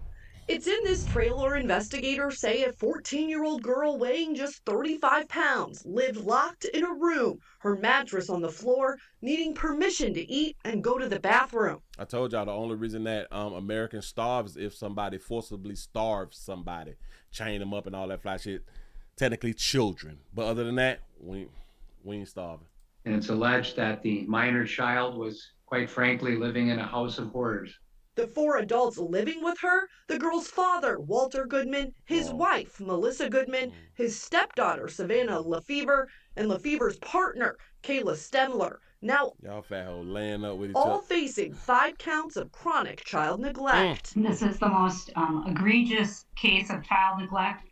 It's in this trailer. Investigators say a 14-year-old girl weighing just 35 pounds lived locked in a room, her mattress on the floor, needing permission to eat and go to the bathroom. I told y'all the only reason that Americans starve is if somebody forcibly starves somebody, chain them up and all that fly shit. Technically children. But other than that, we ain't starving. And it's alleged that the minor child was, quite frankly, living in a house of horrors. The 4 adults living with her, the girl's father, Walter Goodman, his wife, Melissa Goodman, his stepdaughter, Savannah Lefevre, and Lefevre's partner, Kayla Stemler. Now, y'all fat hoes laying up with each other. All facing 5 counts of chronic child neglect. This is the most egregious case of child neglect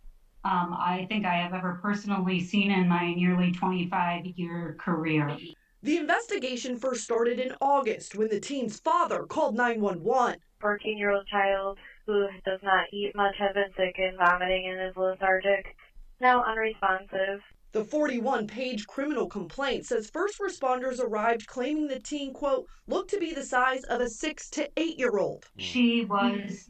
I think I have ever personally seen in my nearly 25-year career. The investigation first started in August when the teen's father called 911. 14-year-old child who does not eat much, has been sick and vomiting and is lethargic, now unresponsive. The 41-page criminal complaint says first responders arrived claiming the teen, quote, looked to be the size of a 6 to 8-year-old. She was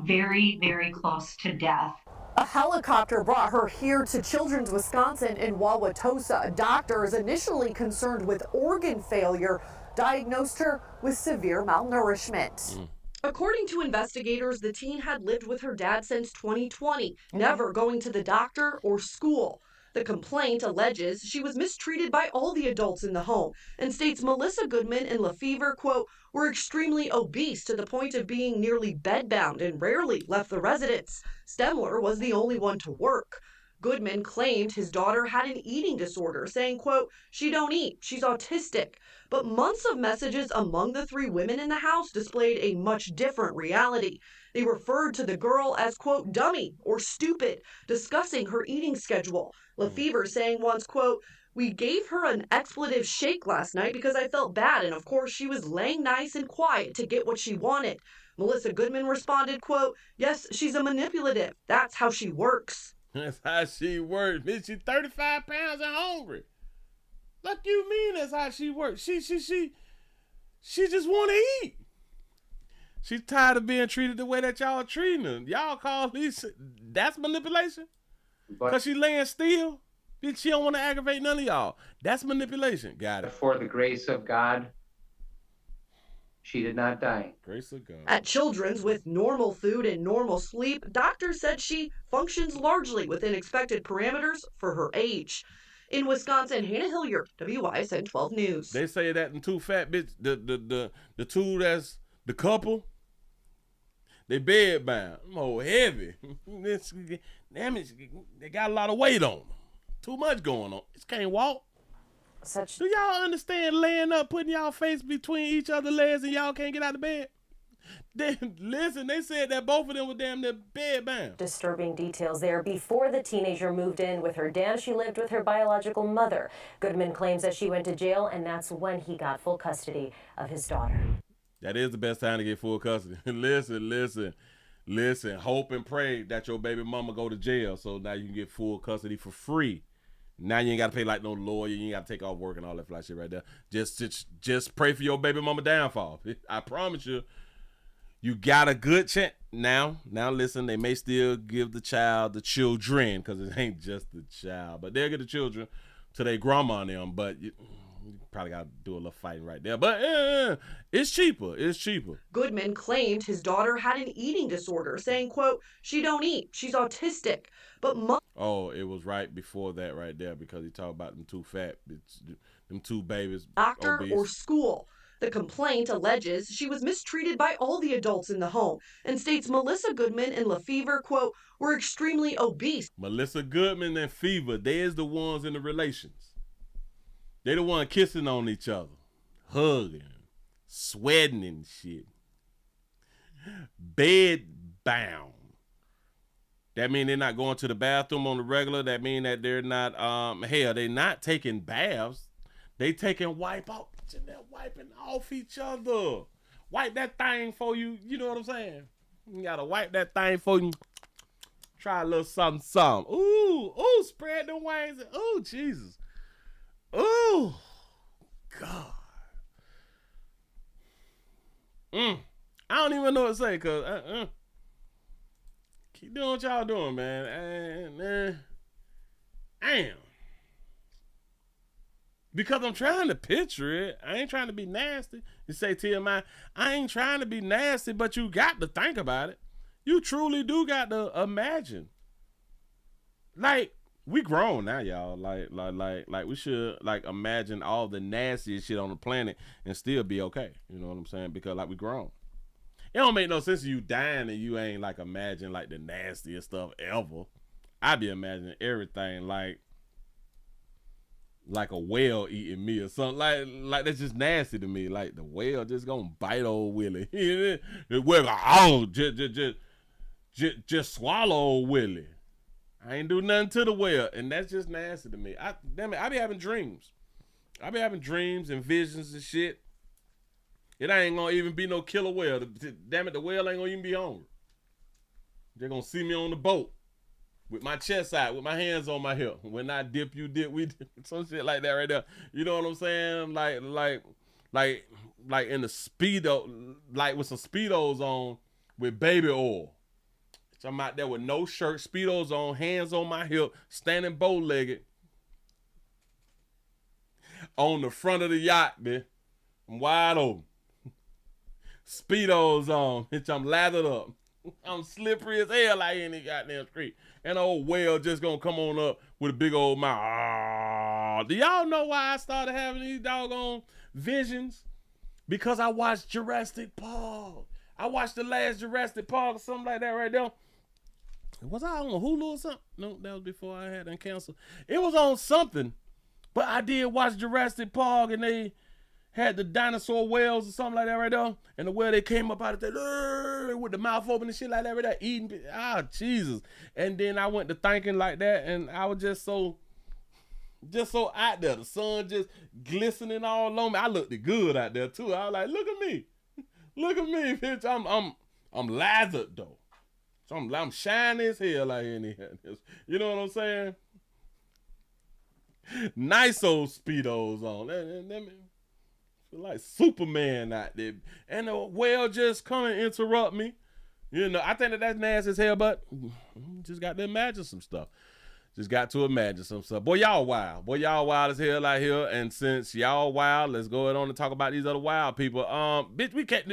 very, very close to death. A helicopter brought her here to Children's Wisconsin in Wauwatosa. Doctors, initially concerned with organ failure, diagnosed her with severe malnourishment. According to investigators, the teen had lived with her dad since 2020, never going to the doctor or school. The complaint alleges she was mistreated by all the adults in the home and states Melissa Goodman and Lefevre, quote, were extremely obese to the point of being nearly bedbound and rarely left the residence. Stemler was the only one to work. Goodman claimed his daughter had an eating disorder, saying, quote, she don't eat, she's autistic. But months of messages among the three women in the house displayed a much different reality. They referred to the girl as, quote, dummy or stupid, discussing her eating schedule. Lefevre saying once, quote, we gave her an expletive shake last night because I felt bad, and of course she was laying nice and quiet to get what she wanted. Melissa Goodman responded, quote, yes, she's a manipulative. That's how she works. That's how she works. Bitch, she's 35 pounds and hungry. What you mean that's how she works? She just want to eat. She's tired of being treated the way that y'all are treating her. Y'all call these, that's manipulation? Because she laying still? Bitch, she don't want to aggravate none of y'all. That's manipulation. Got it. For the grace of God, she did not die. Grace of God. At Children's, with normal food and normal sleep, doctors said she functions largely within expected parameters for her age. In Wisconsin, Hannah Hilliard, WYSN 12 News. They say that in two fat bitch, the two that's the couple, they bed bound. Oh, heavy. Damn it, they got a lot of weight on them. Too much going on. Just can't walk. Do y'all understand laying up, putting y'all face between each other's legs and y'all can't get out of bed? Listen, they said that both of them were damn near bed bound. Disturbing details there. Before the teenager moved in with her dad, she lived with her biological mother. Goodman claims that she went to jail, and that's when he got full custody of his daughter. That is the best time to get full custody. Listen. Hope and pray that your baby mama go to jail so now you can get full custody for free. Now you ain't got to pay like no lawyer. You ain't got to take off work and all that fly shit right there. Just pray for your baby mama downfall. I promise you. You got a good chance. Now listen, they may still give the children, because it ain't just the child, but they'll get the children to their grandma and them, but you probably got to do a little fighting right there. But it's cheaper. Goodman claimed his daughter had an eating disorder, saying, quote, she don't eat, she's autistic. But it was right before that right there, because he talked about them two fat, them two babies, doctor obese. Or school. The complaint alleges she was mistreated by all the adults in the home and states Melissa Goodman and Lefevre, quote, were extremely obese. Melissa Goodman and Fever, there's the ones in the relations. They the one kissing on each other, hugging, sweating and shit. Bed bound. That mean they're not going to the bathroom on the regular. That mean that they're not, they're not taking baths. They taking wipe out. They're wiping off each other. Wipe that thing for you. You know what I'm saying? You gotta wipe that thing for you. Try a little something. Ooh, spread the wings. Ooh, Jesus. Ooh, God. I don't even know what to say, cause keep doing what y'all doing, man. Damn. Because I'm trying to picture it. I ain't trying to be nasty. You say TMI, I ain't trying to be nasty, but you got to think about it. You truly do got to imagine. Like, we grown now, y'all. Like we should imagine all the nastiest shit on the planet and still be okay. You know what I'm saying? Because we grown. It don't make no sense of you dying and you ain't imagine the nastiest stuff ever. I be imagining everything like a whale eating me or something. Like that's just nasty to me. Like the whale just gonna bite old Willie. The whale just swallow old Willie. I ain't do nothing to the well, and that's just nasty to me. Damn it, I be having dreams. I be having dreams and visions and shit. It ain't gonna even be no killer whale. Damn it, the whale ain't gonna even be hungry. They're gonna see me on the boat with my chest out, with my hands on my hip. When I dip, you dip, we dip. Some shit like that right there. You know what I'm saying? Like in the Speedo, like with some Speedos on with baby oil. So I'm out there with no shirt, Speedos on, hands on my hip, standing bow-legged on the front of the yacht, man. I'm wide open. Speedos on, bitch, I'm lathered up. I'm slippery as hell out here in the goddamn street. And an old whale just gonna come on up with a big old mouth. Ah, do y'all know why I started having these doggone visions? Because I watched Jurassic Park. I watched the last Jurassic Park or something like that right there. Was I on Hulu or something? No, that was before I had them canceled. It was on something, but I did watch Jurassic Park, and they had the dinosaur whales or something like that right there. And the whale, they came up out of there with the mouth open and shit like that right there, eating. Jesus. And then I went to thinking like that, and I was just so out there. The sun just glistening all on me. I looked good out there too. I was like, look at me. Look at me, bitch. I'm lathered though. So I'm shiny as hell out here in here. You know what I'm saying? Nice old Speedos on. Them feel like Superman out there. And the whale just come and interrupt me. You know, I think that's nasty as hell, but just got to imagine some stuff. Boy, y'all wild. Boy, y'all wild as hell out here. And since y'all wild, let's go ahead on and talk about these other wild people. Bitch, we can't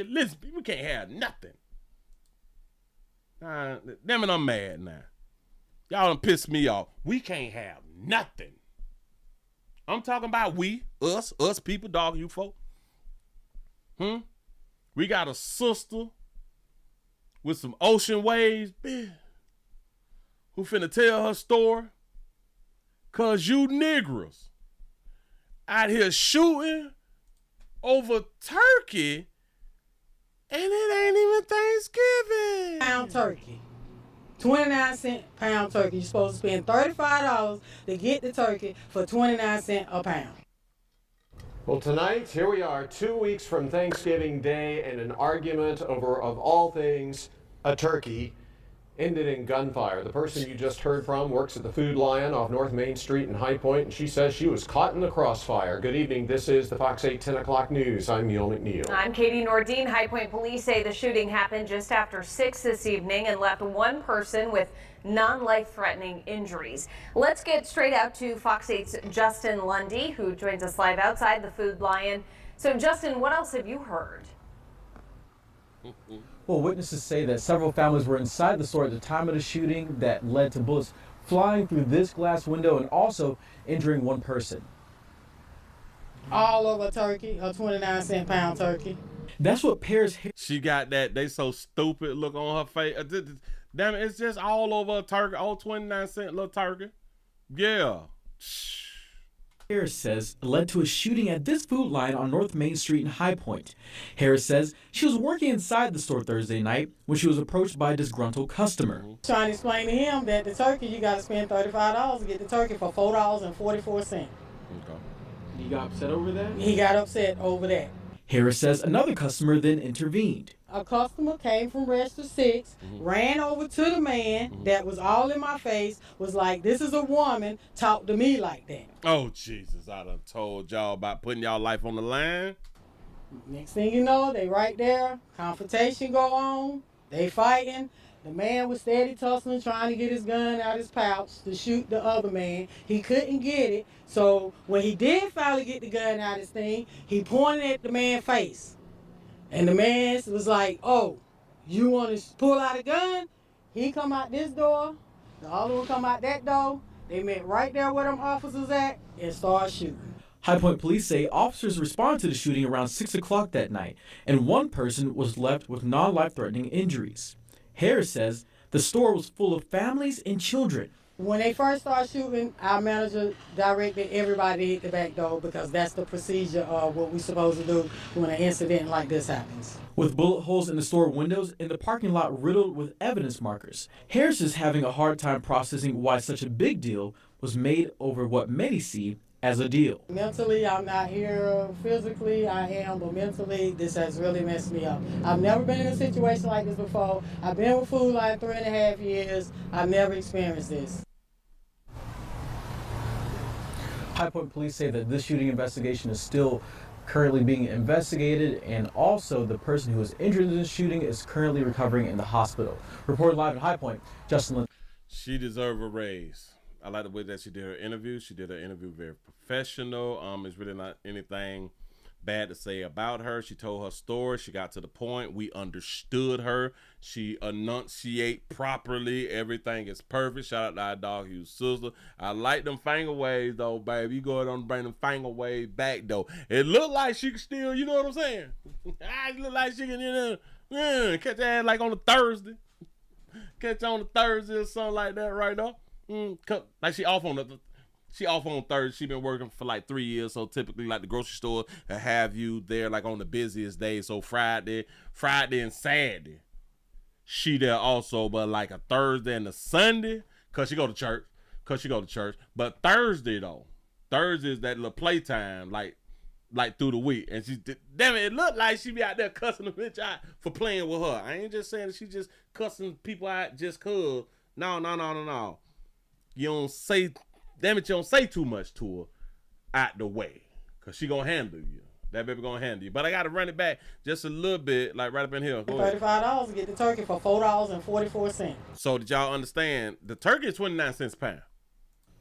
have nothing. Damn it, I'm mad now. Y'all done pissed me off. We can't have nothing. I'm talking about us people, dog, you folk. We got a sister with some ocean waves, bitch, who finna tell her story. Cause you niggers out here shooting over turkey, and it ain't even Thanksgiving. Pound turkey. 29-cent pound turkey. You're supposed to spend $35 to get the turkey for 29 cents a pound. Well, tonight, here we are, 2 weeks from Thanksgiving Day, and an argument over, of all things, a turkey ended in gunfire. The person you just heard from works at the Food Lion off North Main Street in High Point, and she says she was caught in the crossfire. Good evening. This is the Fox 8 10 o'clock news. I'm Neil McNeil. I'm Katie Nordine. High Point police say the shooting happened just after 6 this evening and left one person with non-life-threatening injuries. Let's get straight out to Fox 8's Justin Lundy, who joins us live outside the Food Lion. So, Justin, what else have you heard? Well, witnesses say that several families were inside the store at the time of the shooting that led to bullets flying through this glass window and also injuring one person. All over turkey, a 29-cent pound turkey. That's what Paris... She got that they so stupid look on her face. Damn it, it's just all over a turkey, all 29-cent little turkey. Yeah. Harris says led to a shooting at this Food Lion on North Main Street in High Point. Harris says she was working inside the store Thursday night when she was approached by a disgruntled customer. Trying to explain to him that the turkey, you got to spend $35 to get the turkey for $4.44. Okay. He got upset over that? He got upset over that. Harris says another customer then intervened. A customer came from Register 6, ran over to the man that was all in my face, was like, this is a woman, talk to me like that. Oh, Jesus, I done told y'all about putting y'all life on the line. Next thing you know, they right there, confrontation go on, they fighting. The man was steady tussling, trying to get his gun out his pouch to shoot the other man. He couldn't get it, so when he did finally get the gun out his thing, he pointed at the man's face. And the man was like, oh, you want to pull out a gun? He come out this door, the other one come out that door. They met right there where them officers at and started shooting. High Point police say officers responded to the shooting around 6 o'clock that night, and one person was left with non-life-threatening injuries. Harris says the store was full of families and children. When they first started shooting, our manager directed everybody to hit the back door because that's the procedure of what we're supposed to do when an incident like this happens. With bullet holes in the store windows and the parking lot riddled with evidence markers, Harris is having a hard time processing why such a big deal was made over what many see as a deal. Mentally, I'm not here. Physically, I am, but mentally, this has really messed me up. I've never been in a situation like this before. I've been with Food Line 3.5 years. I've never experienced this. High Point police say that this shooting investigation is still currently being investigated, and also the person who was injured in this shooting is currently recovering in the hospital. Reported live at High Point, Justin Lynn. She deserved a raise. I like the way that she did her interview. She did her interview very professional. It's really not anything bad to say about her. She told her story. She got to the point. We understood her. She enunciate properly. Everything is perfect. Shout out to our dog, Hugh sister. I like them finger waves though, baby. You go ahead and bring them finger waves back though. It looked like she could still, you know what I'm saying? It looked like she can, catch that ass like on a Thursday. Catch on a Thursday or something like that right now. Like she off on Thursday. She been working for like 3 years, so typically like the grocery store will have you there like on the busiest day. So Friday and Saturday, she there also, but like a Thursday and a Sunday, cause she go to church. But Thursday is that little playtime, like through the week. And she, damn it looked like she be out there cussing the bitch out for playing with her. I ain't just saying that she just cussing people out just cause. No. You don't say, damn it, you don't say too much to her out the way, cause she gonna handle you. That baby gonna handle you. But I gotta run it back just a little bit, like right up in here. $35 to get the turkey for $4.44. So did y'all understand? The turkey is 29 cents a pound.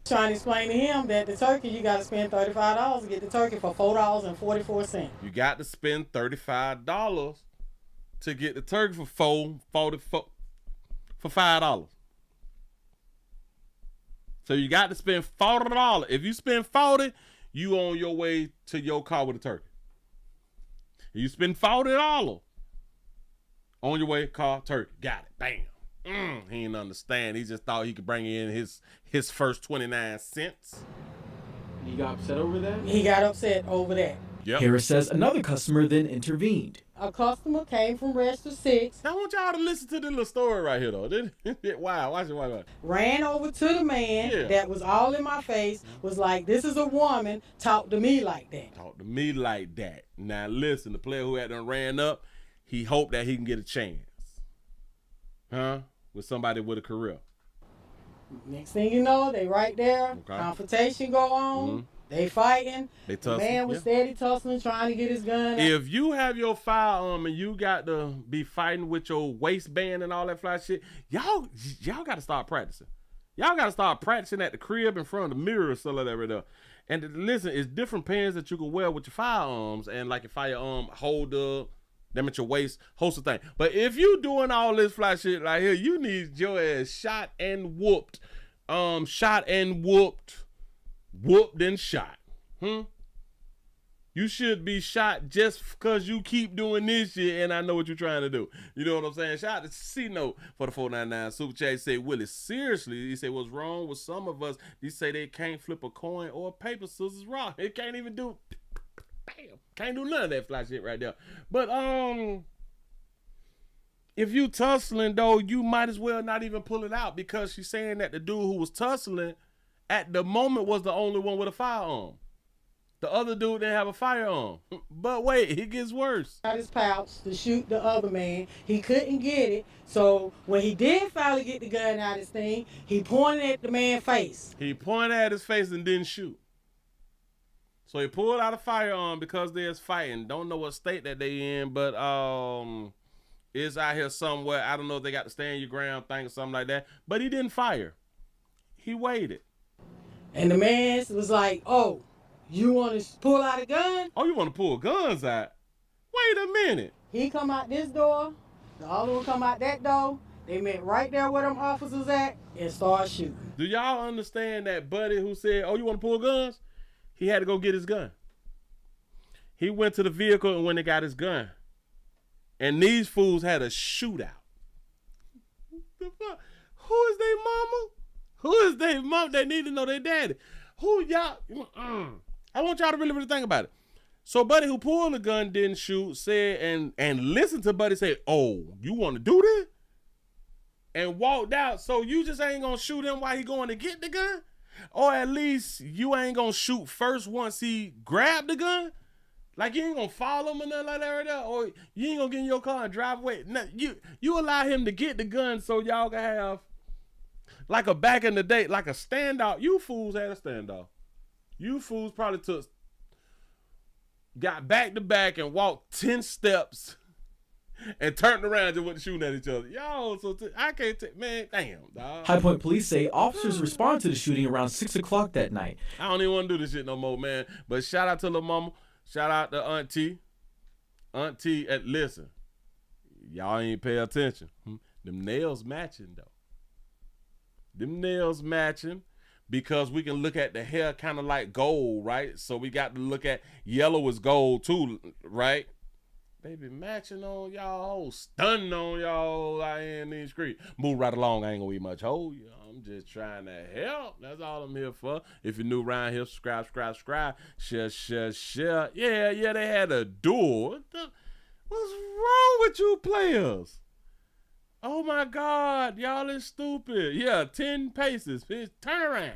Trying to explain to him that the turkey, you gotta spend $35 to get the turkey for $4.44. You got to spend $35 to get the turkey for $5. So you got to spend $40. If you spend $40, you on your way to your car with a turkey. You spend $40 on your way, car, turkey. Got it. Bam. He didn't understand. He just thought he could bring in his first 29 cents. He got upset over that? He got upset over that. Yep. Harris says another customer then intervened. A customer came from Register 6. I want y'all to listen to this little story right here, though. Wow, watch it. Ran over to the man that was all in my face, was like, this is a woman, talk to me like that. Talk to me like that. Now, listen, the player who had done ran up, he hoped that he can get a chance. With somebody with a career. Next thing you know, they right there. Okay. Confrontation go on. Mm-hmm. They fighting. The man was steady tussling, trying to get his gun. If you have your firearm and you got to be fighting with your waistband and all that fly shit, y'all got to start practicing. Y'all got to start practicing at the crib in front of the mirror or something like that right there. And listen, it's different pants that you can wear with your firearms and like your firearm holder, them at your waist, host of thing. But if you doing all this fly shit right here, you need your ass shot and whooped. Whooped and shot. You should be shot just because you keep doing this shit and I know what you're trying to do. You know what I'm saying? Shout out to C-Note for the 499 Super Chat. He said, Willie, seriously, he said, what's wrong with some of us? They say they can't flip a coin or a paper, scissors, rock. They can't even do, can't do none of that fly shit right there. But, if you tussling though, you might as well not even pull it out because she's saying that the dude who was tussling at the moment was the only one with a firearm. The other dude didn't have a firearm. But wait, it gets worse. Out his pouch to shoot the other man. He couldn't get it. So when he did finally get the gun out of his thing, he pointed at the man's face. He pointed at his face and didn't shoot. So he pulled out a firearm because there's fighting. Don't know what state that they in, but it's out here somewhere. I don't know if they got the stand your ground thing or something like that. But he didn't fire. He waited. And the man was like, oh, you want to pull out a gun? Oh, you want to pull guns out? Wait a minute. He come out this door. The other one come out that door. They met right there where them officers at and started shooting. Do y'all understand that buddy who said, oh, you want to pull guns? He had to go get his gun. He went to the vehicle and when they got his gun. And these fools had a shootout. What the fuck? Who is their mama? Who is their mom? They need to know their daddy. Who y'all? I want y'all to really think about it. So Buddy, who pulled the gun, didn't shoot, said, and listen to Buddy say, "Oh, you want to do this?" And walked out. So you just ain't gonna shoot him while he going to get the gun? Or at least you ain't gonna shoot first once he grabbed the gun? Like you ain't gonna follow him or nothing like that right there? Or you ain't gonna get in your car and drive away? No, you allow him to get the gun so y'all can have like a back in the day, like a standoff. You fools had a standoff. You fools probably got back to back and walked 10 steps and turned around and went shooting at each other. Yo, so I can't take, man, damn, dog. High Point police say officers responded to the shooting around 6 o'clock that night. I don't even want to do this shit no more, man. But shout out to Lil Mama. Shout out to Auntie. Listen, y'all ain't pay attention. Them nails matching, though. Them nails matching because we can look at the hair kind of like gold, right? So we got to look at yellow is gold, too, right? Baby, matching on y'all, stunning on y'all out here in these streets. Move right along. I ain't gonna eat much hoe. I'm just trying to help. That's all I'm here for. If you're new around here, subscribe. Share. Yeah, they had a duel. What's wrong with you players? Oh my God, y'all is stupid. Yeah, 10 paces. Bitch, turn around.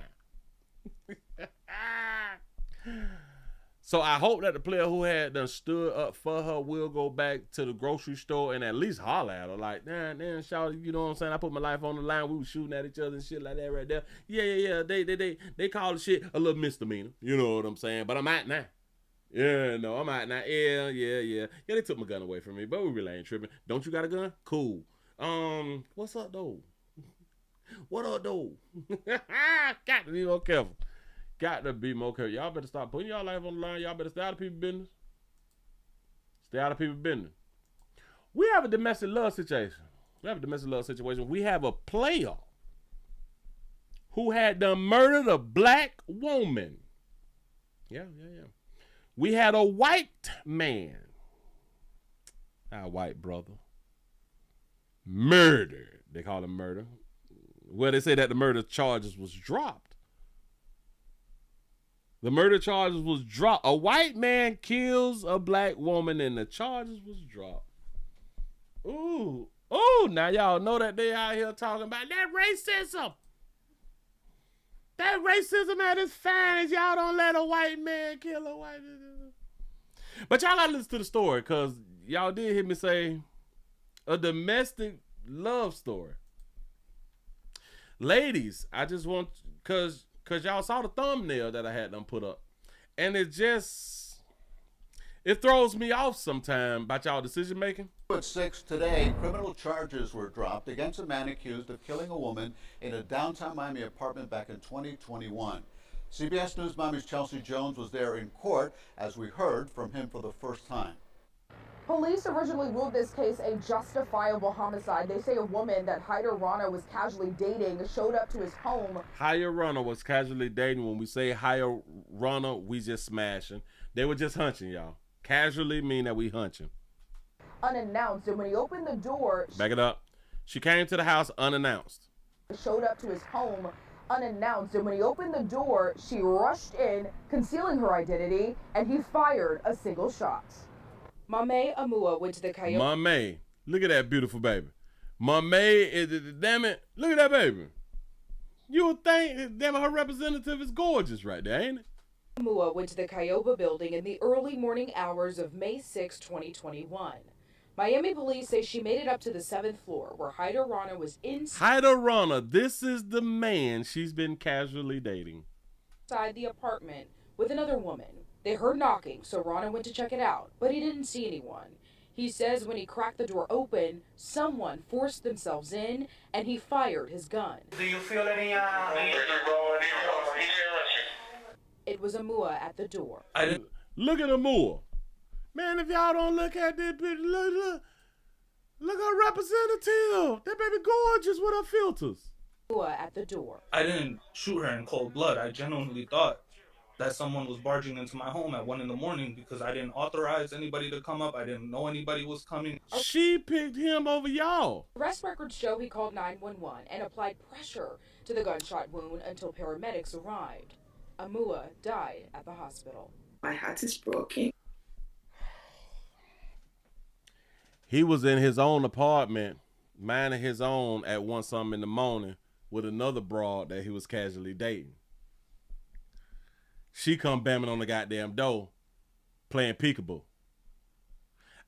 So I hope that the player who had done stood up for her will go back to the grocery store and at least holler at her. Like, damn, shout, you know what I'm saying? I put my life on the line. We were shooting at each other and shit like that right there. Yeah. They call the shit a little misdemeanor. You know what I'm saying? But I'm out now. Yeah, no, I'm out now. Yeah. Yeah, they took my gun away from me, but we really ain't tripping. Don't you got a gun? Cool. What's up, though? What up, though? Got to be more careful. Got to be more careful. Y'all better stop putting y'all life on the line. Y'all better stay out of people's business. Stay out of people's business. We have a domestic love situation. We have a player who had done murdered a black woman. Yeah. We had a white man, our white brother, murdered. They call him murder. Well, they say that the murder charges was dropped. The murder charges was dropped. A white man kills a black woman and the charges was dropped. Ooh, now y'all know that they out here talking about that racism. That racism at its finest. Y'all don't let a white man kill a white man. But y'all gotta listen to the story because y'all did hear me say a domestic love story. Ladies, I just want, cause y'all saw the thumbnail that I had them put up. And it throws me off sometime about y'all decision making. At 6 today, criminal charges were dropped against a man accused of killing a woman in a downtown Miami apartment back in 2021. CBS News Miami's Chelsea Jones was there in court as we heard from him for the first time. Police originally ruled this case a justifiable homicide. They say a woman that Hyder Rana was casually dating showed up to his home. Hyder Rana was casually dating. When we say Hyder Rana, we just smashing. They were just hunching, y'all. Casually mean that we hunching. Unannounced, and when he opened the door... Back it up. She came to the house unannounced. Showed up to his home unannounced, and when he opened the door, she rushed in, concealing her identity, and he fired a single shot. Mame Amua went to the Coyote. Mame, look at that beautiful baby. Mame is, damn it, look at that baby. You would think, damn it, her representative is gorgeous right there, ain't it? Amua went to the Cayuga building in the early morning hours of May 6, 2021. Miami police say she made it up to the 7th floor where Hyder Rana was inside. Hyder Rana, this is the man she's been casually dating. Inside the apartment with another woman. They heard knocking, so Rana went to check it out, but he didn't see anyone. He says when he cracked the door open, someone forced themselves in, and he fired his gun. Do you feel any, It was Amua at the door. Look at Amua. Man, if y'all don't look at this bitch, look her representative. That baby gorgeous with her filters. Amua at the door. I didn't shoot her in cold blood. I genuinely thought that someone was barging into my home at 1 a.m. because I didn't authorize anybody to come up. I didn't know anybody was coming. She picked him over y'all. Arrest records show he called 911 and applied pressure to the gunshot wound until paramedics arrived. Amua died at the hospital. My heart is broken. He was in his own apartment, minding his own at 1-something in the morning with another broad that he was casually dating. She come bamming on the goddamn door, playing peekaboo.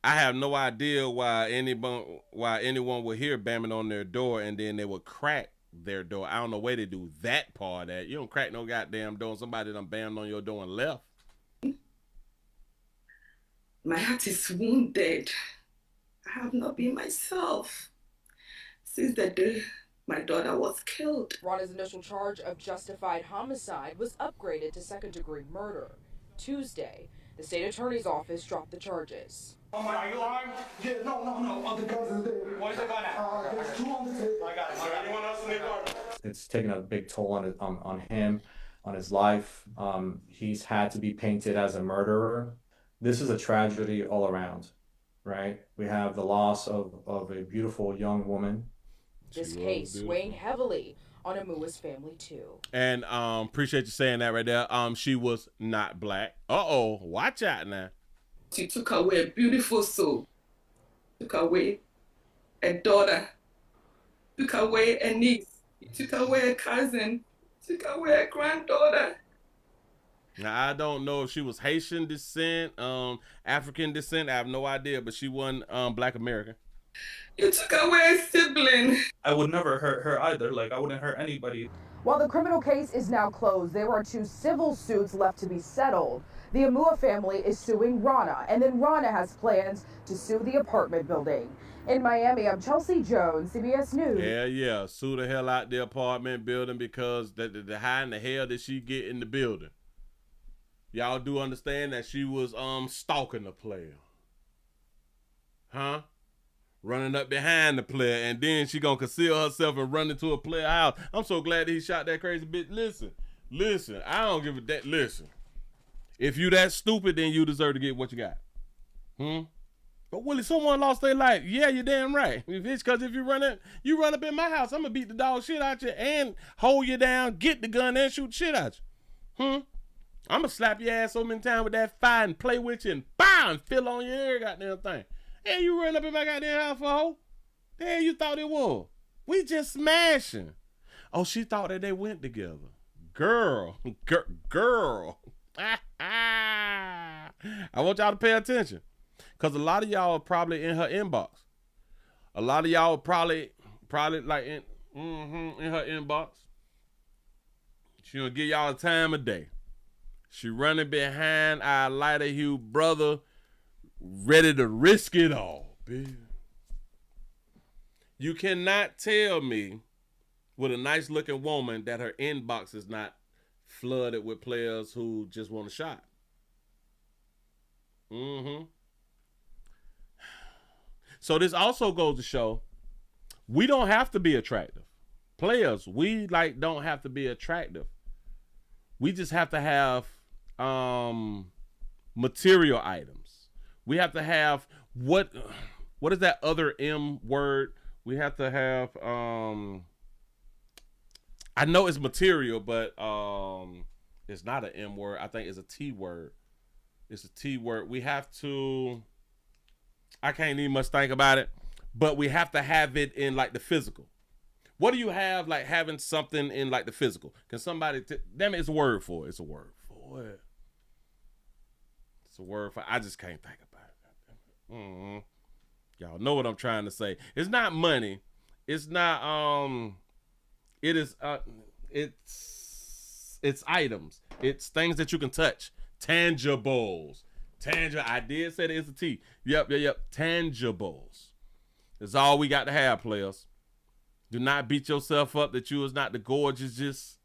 I have no idea why anyone would hear bamming on their door and then they would crack their door. I don't know where they do that part at. You don't crack no goddamn door and somebody done bammed on your door and left. My heart is wounded. I have not been myself since the day my daughter was killed. Rana's initial charge of justified homicide was upgraded to second-degree murder. Tuesday, the state attorney's office dropped the charges. Oh my, are you armed? Yeah, no. Oh, the guns is there. Where's the gun at? There's 2 on the table. I got it. Anyone else in the car? It's taken a big toll on him, on his life. He's had to be painted as a murderer. This is a tragedy all around, right? We have the loss of a beautiful young woman. This case weighing heavily on Amua's family too. And appreciate you saying that right there. She was not black. Uh-oh, watch out now. She took away a beautiful soul, took away a daughter, took away a niece, took away a cousin, took away a granddaughter. Now, I don't know if she was Haitian descent, African descent. I have no idea, but she wasn't Black American. You took away a sibling. I would never hurt her either. Like, I wouldn't hurt anybody. While the criminal case is now closed, there are 2 civil suits left to be settled. The Amua family is suing Rana, and then Rana has plans to sue the apartment building. In Miami, I'm Chelsea Jones, CBS News. Yeah. Sue the hell out the apartment building because the how in the hell did she get in the building? Y'all do understand that she was stalking the player. Huh? Running up behind the player, and then she gonna conceal herself and run into a player house. I'm so glad that he shot that crazy bitch. Listen, I don't give a damn. Listen, if you that stupid, then you deserve to get what you got. But Willie, someone lost their life. Yeah, you're damn right. Because if you run up in my house, I'm gonna beat the dog shit out you and hold you down, get the gun and shoot shit out you. I'm gonna slap your ass so many times with that fire and play with you and bow and fill on your ear goddamn thing. Hey, you run up in my goddamn house for a hoe? The hell you thought it was? We just smashing. Oh, she thought that they went together. Girl. I want y'all to pay attention. Because a lot of y'all are probably in her inbox. A lot of y'all probably like in her inbox. She gonna give y'all a time of day. She running behind our lighter hue brother, ready to risk it all, bitch. You cannot tell me with a nice looking woman that her inbox is not flooded with players who just want a shot. So this also goes to show we don't have to be attractive. Players, we don't have to be attractive. We just have to have material items. We have to have what is that other M word? We have to have I know it's material, but it's not an M word. I think it's a T word. It's a T word. We have to, I can't even much think about it, but we have to have it in like the physical. What do you have like having something in like the physical? Can somebody, damn it, it's a word for it. It's a word for it. It's a word for it. I just can't think about it. Y'all know what I'm trying to say. It's not money. It's not, it is, it's items. It's things that you can touch. Tangibles. I did say it's a T. Yep. Tangibles. That's all we got to have, players. Do not beat yourself up that you is not the gorgeous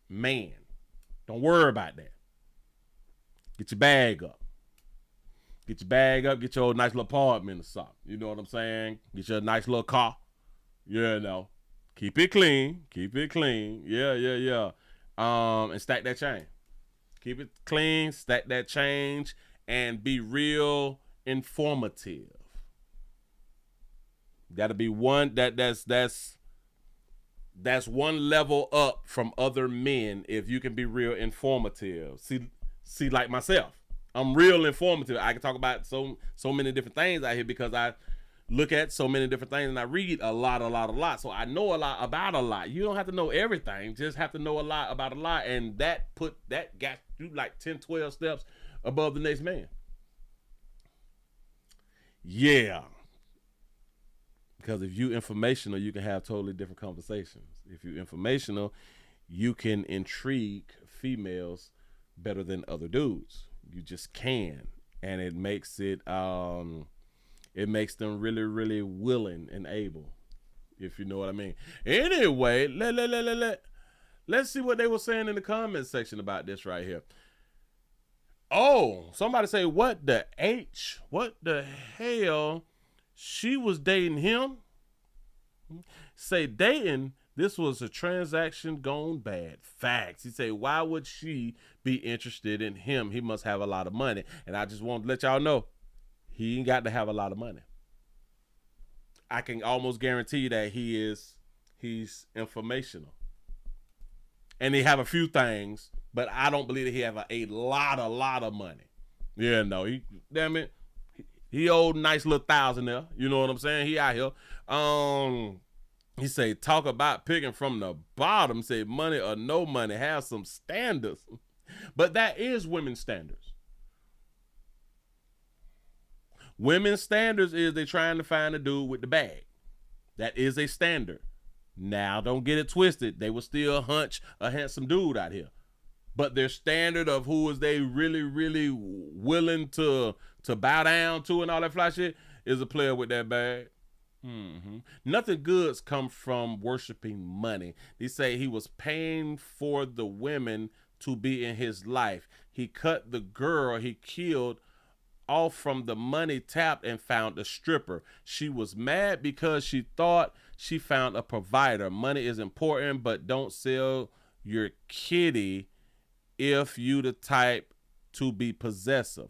man. Don't worry about that. Get your bag up. Get your bag up. Get your nice little apartment or something. You know what I'm saying? Get your nice little car. You know. Keep it clean. Keep it clean. Yeah. And stack that change. Keep it clean, stack that change, and be real informative. That'll be one that's one level up from other men if you can be real informative. See, like myself, I'm real informative. I can talk about so many different things out here because I look at so many different things and I read a lot. So I know a lot about a lot. You don't have to know everything, just have to know a lot about a lot, and that got you like 10, 12 steps above the next man. Yeah. Because if you informational, you can have totally different conversations. If you informational, you can intrigue females better than other dudes. You just can. And it makes them really, really willing and able, if you know what I mean. Anyway, let's see what they were saying in the comment section about this right here. Oh, somebody say, what the hell? She was dating him? Say dating, this was a transaction gone bad. Facts. He say, why would she be interested in him? He must have a lot of money. And I just want to let y'all know, he ain't got to have a lot of money. I can almost guarantee that he's informational. And he have a few things, but I don't believe that he have a lot of money. Yeah, no, he owed nice little $1,000 there. You know what I'm saying? He out here. He say, talk about picking from the bottom. Say money or no money, have some standards. But that is women's standards. Women's standards is they trying to find a dude with the bag. That is a standard. Now, don't get it twisted. They will still hunch a handsome dude out here. But their standard of who is they really, really willing to bow down to and all that fly shit is a player with that bag. Nothing goods come from worshiping money. They say he was paying for the women to be in his life. He cut the girl he killed off from the money tapped and found a stripper. She was mad because she thought she found a provider. Money is important, but don't sell your kitty if you the type to be possessive.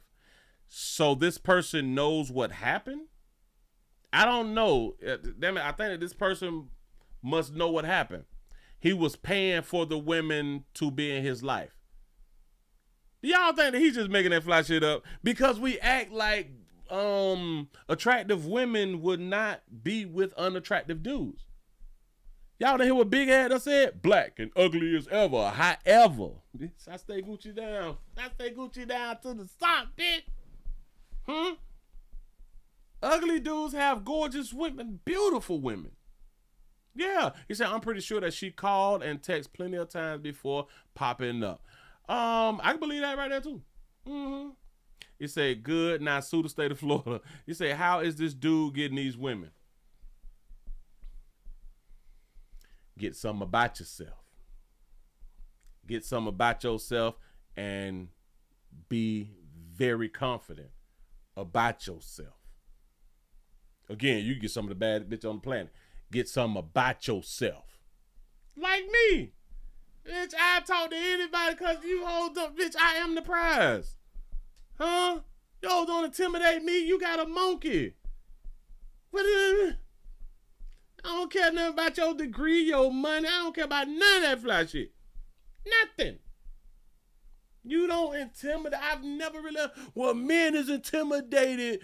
So this person knows what happened? I don't know. Damn it, I think that this person must know what happened. He was paying for the women to be in his life. Y'all think that he's just making that fly shit up? Because we act like attractive women would not be with unattractive dudes. Y'all didn't hear what Big Ad said? Black and ugly as ever. However, bitch, I stay Gucci down. I stay Gucci down to the top, bitch. Ugly dudes have gorgeous women, beautiful women. Yeah. He said, I'm pretty sure that she called and texted plenty of times before popping up. I can believe that right there too. He said, good, now sue the state of Florida. He said, how is this dude getting these women? Get something about yourself. Get something about yourself and be very confident about yourself. Again, you get some of the bad bitch on the planet. Get something about yourself. Like me. Bitch, I talk to anybody because you hold up. Bitch, I am the prize. Huh? Yo, don't intimidate me. You got a monkey. What is it? I don't care nothing about your degree, your money. I don't care about none of that fly shit. Nothing. You don't intimidate. I've never really. Well, men is intimidated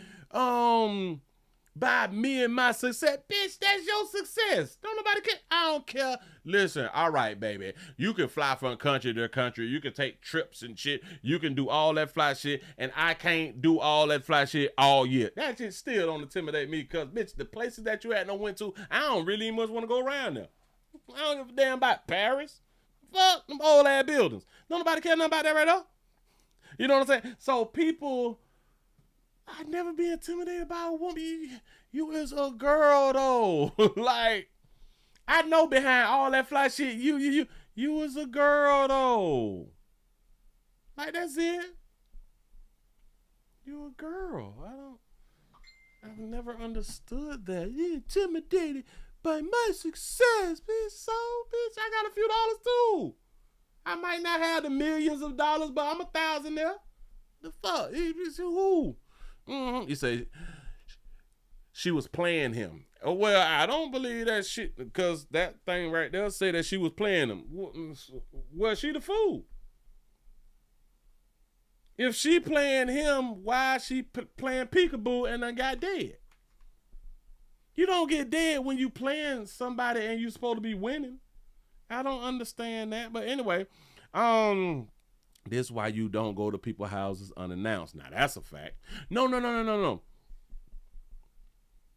by me and my success. Bitch, that's your success. Don't nobody care. I don't care. Listen, all right, baby. You can fly from country to country. You can take trips and shit. You can do all that fly shit. And I can't do all that fly shit all year. That shit still don't intimidate me because, bitch, the places that you had no went to, I don't really much want to go around there. I don't give a damn about Paris. Fuck them old ass buildings. Don't nobody care nothing about that right now. You know what I'm saying? So people, I'd never be intimidated by a woman. You is a girl though. Like, I know behind all that fly shit, you was a girl though. Like, that's it. You a girl. I've never understood that. You intimidated But my success, bitch, I got a few dollars too. I might not have the millions of dollars, but I'm 1,000 there. The fuck? Who? Mm-hmm. You say she was playing him. Oh, well, I don't believe that shit, because that thing right there say that she was playing him. Well, she the fool. If she playing him, why is she playing peekaboo and then got dead? You don't get dead when you playing somebody and you supposed to be winning. I don't understand that. But anyway, this is why you don't go to people's houses unannounced. Now, that's a fact. No.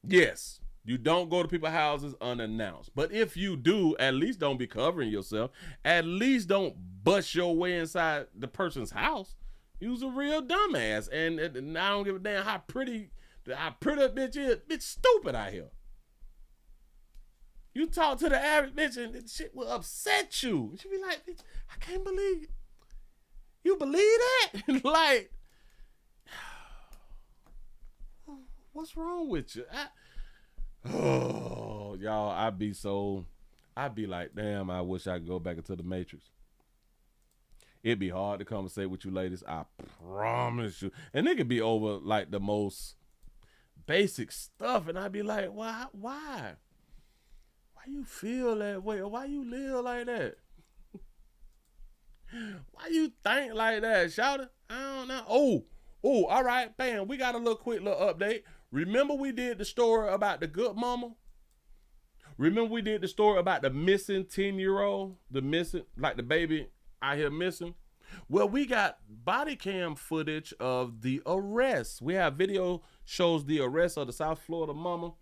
Yes, you don't go to people's houses unannounced. But if you do, at least don't be covering yourself. At least don't bust your way inside the person's house. You's a real dumbass. And I don't give a damn how pretty that bitch is. Bitch stupid out here. You talk to the average bitch and this shit will upset you. She'll be like, bitch, I can't believe it. You believe that? Like, what's wrong with you? Y'all, I'd be like, damn, I wish I could go back into the Matrix. It'd be hard to conversate with you ladies, I promise you. And it could be over like the most basic stuff, and I'd be like, why? Why you feel that way? Why you live like that? Why you think like that, shouter? I don't know. Oh, all right, bam. We got a quick little update. Remember we did the story about the good mama? Remember we did the story about the missing 10-year-old? The missing, like the baby out here missing? Well, we got body cam footage of the arrest. We have video shows the arrest of the South Florida mama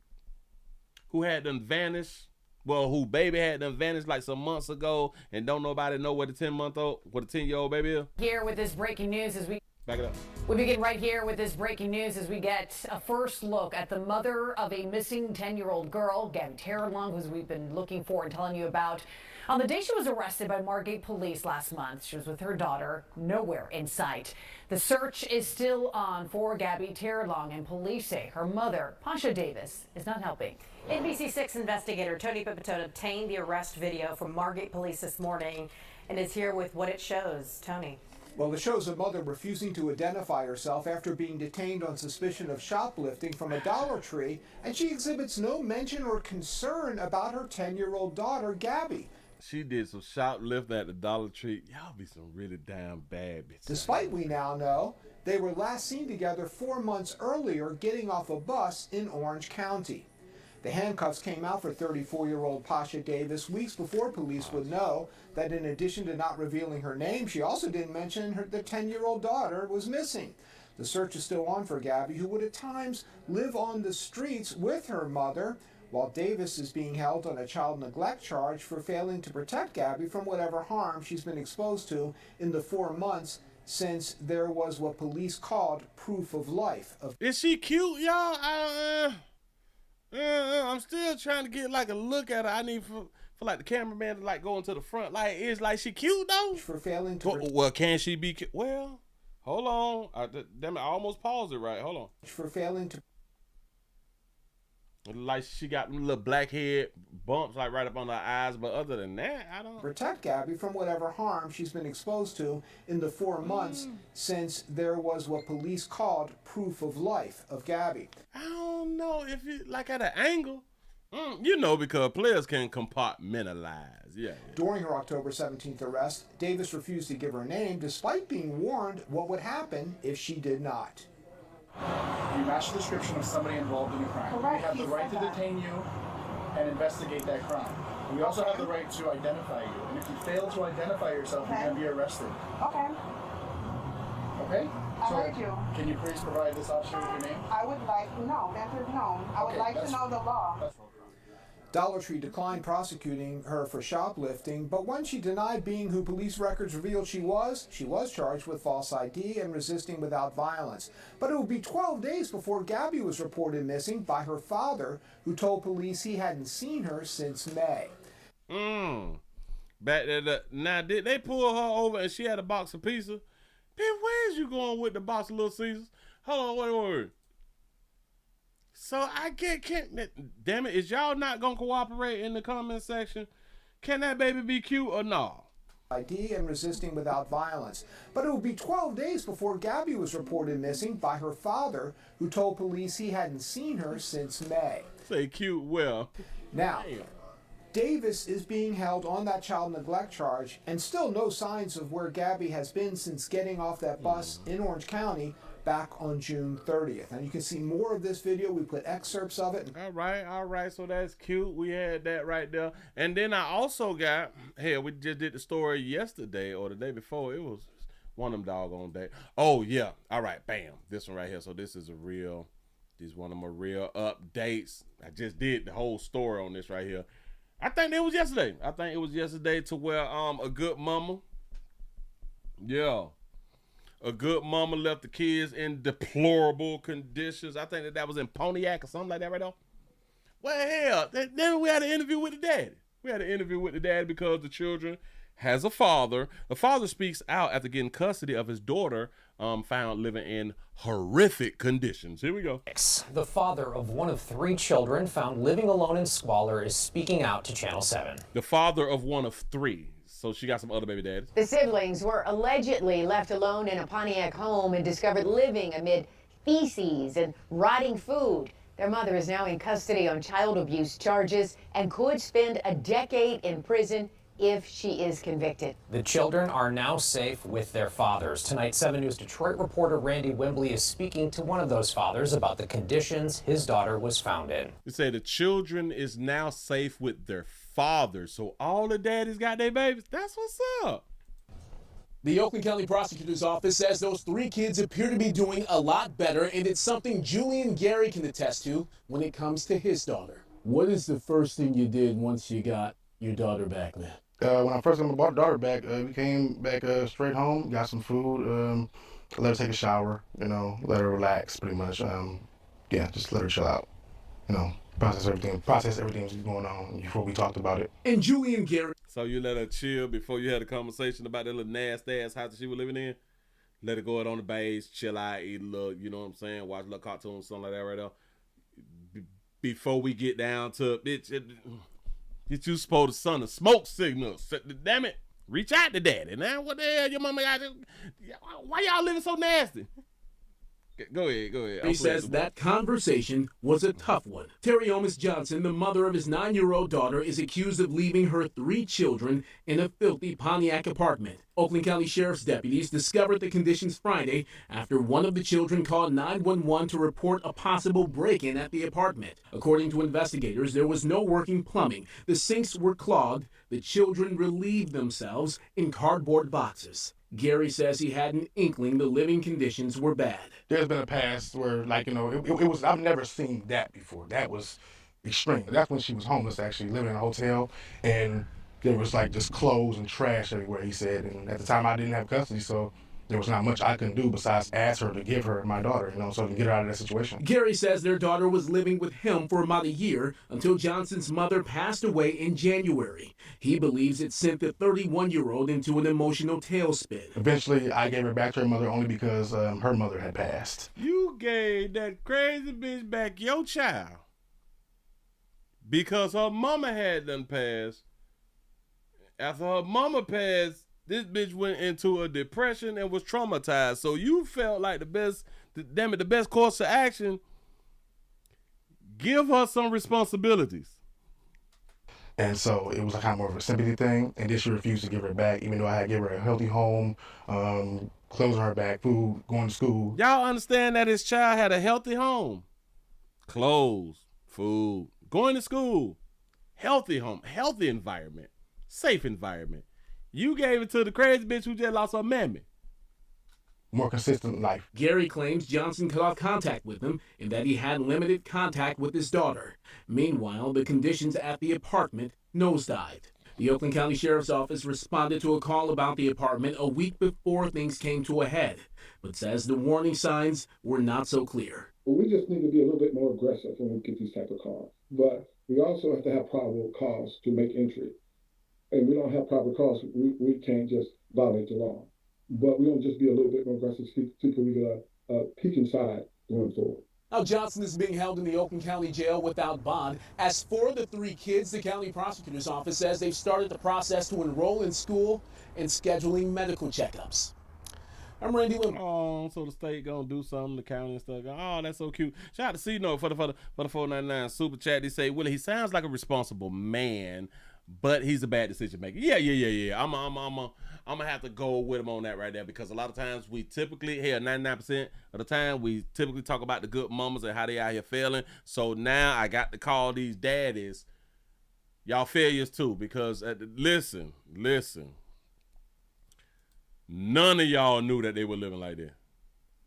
who had them vanished. Well, who baby had them vanished like some months ago, and don't nobody know where the 10-year-old baby is. Here with this breaking news as we back it up. We begin right here with this breaking news as we get a first look at the mother of a missing 10-year-old girl, Gabby Terrelong, who we've been looking for and telling you about. On the day she was arrested by Margate police last month, she was with her daughter, nowhere in sight. The search is still on for Gabby Terrelong, and police say her mother, Pasha Davis, is not helping. NBC6 investigator Tony Pipitone obtained the arrest video from Margate police this morning and is here with what it shows. Tony. Well, it shows a mother refusing to identify herself after being detained on suspicion of shoplifting from a Dollar Tree, and she exhibits no mention or concern about her 10-year-old daughter, Gabby. She did some shoplifting at the Dollar Tree. Y'all be some really damn bad bitches. Despite we now know they were last seen together 4 months earlier getting off a bus in Orange County. The handcuffs came out for 34-year-old Pasha Davis weeks before police would know that in addition to not revealing her name, she also didn't mention the 10-year-old daughter was missing. The search is still on for Gabby, who would at times live on the streets with her mother, while Davis is being held on a child neglect charge for failing to protect Gabby from whatever harm she's been exposed to in the 4 months since there was what police called proof of life. Is she cute, y'all? I'm still trying to get like a look at her. I need for like the cameraman to like go into the front. Like, is like she cute though? For failing to. Well, can she be cute? Well, hold on. Damn it, I almost paused it right. Hold on. For failing to. Like she got little black head bumps like right up on her eyes, but other than that, I don't. Protect Gabby from whatever harm she's been exposed to in the 4 months since there was what police called proof of life of Gabby. I don't know if it like at an angle. You know, because players can compartmentalize. Yeah. During her October 17th arrest, Davis refused to give her name despite being warned what would happen if she did not. You match the description of somebody involved in a crime. Correct. We have the right to detain you and investigate that crime. We also have the right to identify you. And if you fail to identify yourself, you're going to be arrested. Okay. Okay? I heard you. Can you please provide this officer with your name? I would like, no, the answer is no. I would like to know the law. Dollar Tree declined prosecuting her for shoplifting, but when she denied being who police records revealed she was charged with false ID and resisting without violence. But it would be 12 days before Gabby was reported missing by her father, who told police he hadn't seen her since May. Back there, now did they pull her over and she had a box of pizza? Ben, where's you going with the box of Little Caesars? Hold on, wait. So I can't, damn it, is y'all not gonna cooperate in the comment section? Can that baby be cute or not? ID and resisting without violence. But it would be 12 days before Gabby was reported missing by her father, who told police he hadn't seen her since May. Say cute well. Now, damn. Davis is being held on that child neglect charge, and still no signs of where Gabby has been since getting off that bus in Orange County back on June 30th. And you can see more of this video. We put excerpts of it. All right. So that's cute. We had that right there. And then I also got, we just did the story yesterday or the day before. It was one of them doggone days. Oh, yeah. All right. Bam. This one right here. So this is one of my real updates. I just did the whole story on this right here. I think it was yesterday to where a good mama. Yeah. A good mama left the kids in deplorable conditions. I think that was in Pontiac or something like that right now. Well, hell, then we had an interview with the daddy. Because the children has a father. The father speaks out after getting custody of his daughter, found living in horrific conditions. Here we go. The father of one of 3 children found living alone in squalor is speaking out to Channel 7. The father of one of 3. So she got some other baby daddies. The siblings were allegedly left alone in a Pontiac home and discovered living amid feces and rotting food. Their mother is now in custody on child abuse charges and could spend a decade in prison if she is convicted. The children are now safe with their fathers. Tonight, 7 News Detroit reporter Randy Wembley is speaking to one of those fathers about the conditions his daughter was found in. They say the children is now safe with their fathers. So all the daddies got their babies. That's what's up. The Oakland County Prosecutor's Office says those 3 kids appear to be doing a lot better, and it's something Julian Gary can attest to when it comes to his daughter. What is the first thing you did once you got your daughter back, man? When I first got my daughter back, we came back straight home, got some food, let her take a shower, let her relax pretty much. Just let her chill out, process everything that's going on before we talked about it. And Julian Gary. So you let her chill before you had a conversation about that little nasty ass house that she was living in? Let her go out on the base, chill out, eat a little, you know what I'm saying? Watch a little cartoon, something like that right there. Before we get down to bitch. Get you supposed to send a smoke signal. Damn it. Reach out to daddy. Now, what the hell your mama got? Why y'all living so nasty? Go ahead. He says that conversation was a tough one. Terry Omis Johnson, the mother of his 9-year-old daughter, is accused of leaving her 3 children in a filthy Pontiac apartment. Oakland County Sheriff's deputies discovered the conditions Friday after one of the children called 911 to report a possible break-in at the apartment. According to investigators, there was no working plumbing. The sinks were clogged. The children relieved themselves in cardboard boxes. Gary says he had an inkling the living conditions were bad. There's been a past where, it was, I've never seen that before. That was extreme. That's when she was homeless, actually, living in a hotel, and there was, just clothes and trash everywhere, he said. And at the time, I didn't have custody, so there was not much I could do besides ask her to give her my daughter, so to get her out of that situation. Gary says their daughter was living with him for about a year until Johnson's mother passed away in January. He believes it sent the 31-year-old into an emotional tailspin. Eventually, I gave her back to her mother only because her mother had passed. You gave that crazy bitch back your child because her mama had done passed. After her mama passed, this bitch went into a depression and was traumatized. So you felt like the best course of action, give her some responsibilities. And so it was kind of more of a sympathy thing. And then she refused to give her back, even though I had given her a healthy home, clothes on her back, food, going to school. Y'all understand that his child had a healthy home, clothes, food, going to school, healthy home, healthy environment, safe environment. You gave it to the crazy bitch who just lost her mammy. More consistent life. Gary claims Johnson cut off contact with him and that he had limited contact with his daughter. Meanwhile, the conditions at the apartment nosedived. The Oakland County Sheriff's Office responded to a call about the apartment a week before things came to a head, but says the warning signs were not so clear. Well, we just need to be a little bit more aggressive when we get these type of calls. But we also have to have probable cause to make entry. And we don't have proper cause, we can't just violate the law. But we're going to just be a little bit more aggressive so we get a peek inside going forward. Now Johnson is being held in the Oakland County Jail without bond. As for the 3 kids, the county prosecutor's office says they've started the process to enroll in school and scheduling medical checkups. I'm Randy Willie. Oh, so the state gonna do something, the county and stuff. Oh, that's so cute. Shout out to C-Note for the 499 super chat. They say, Willie, he sounds like a responsible man, but he's a bad decision maker. Yeah. I'm gonna have to go with him on that right there, because a lot of times we typically, 99% of the time, we typically talk about the good mamas and how they out here failing. So now I got to call these daddies, y'all failures too, because listen. None of y'all knew that they were living like this.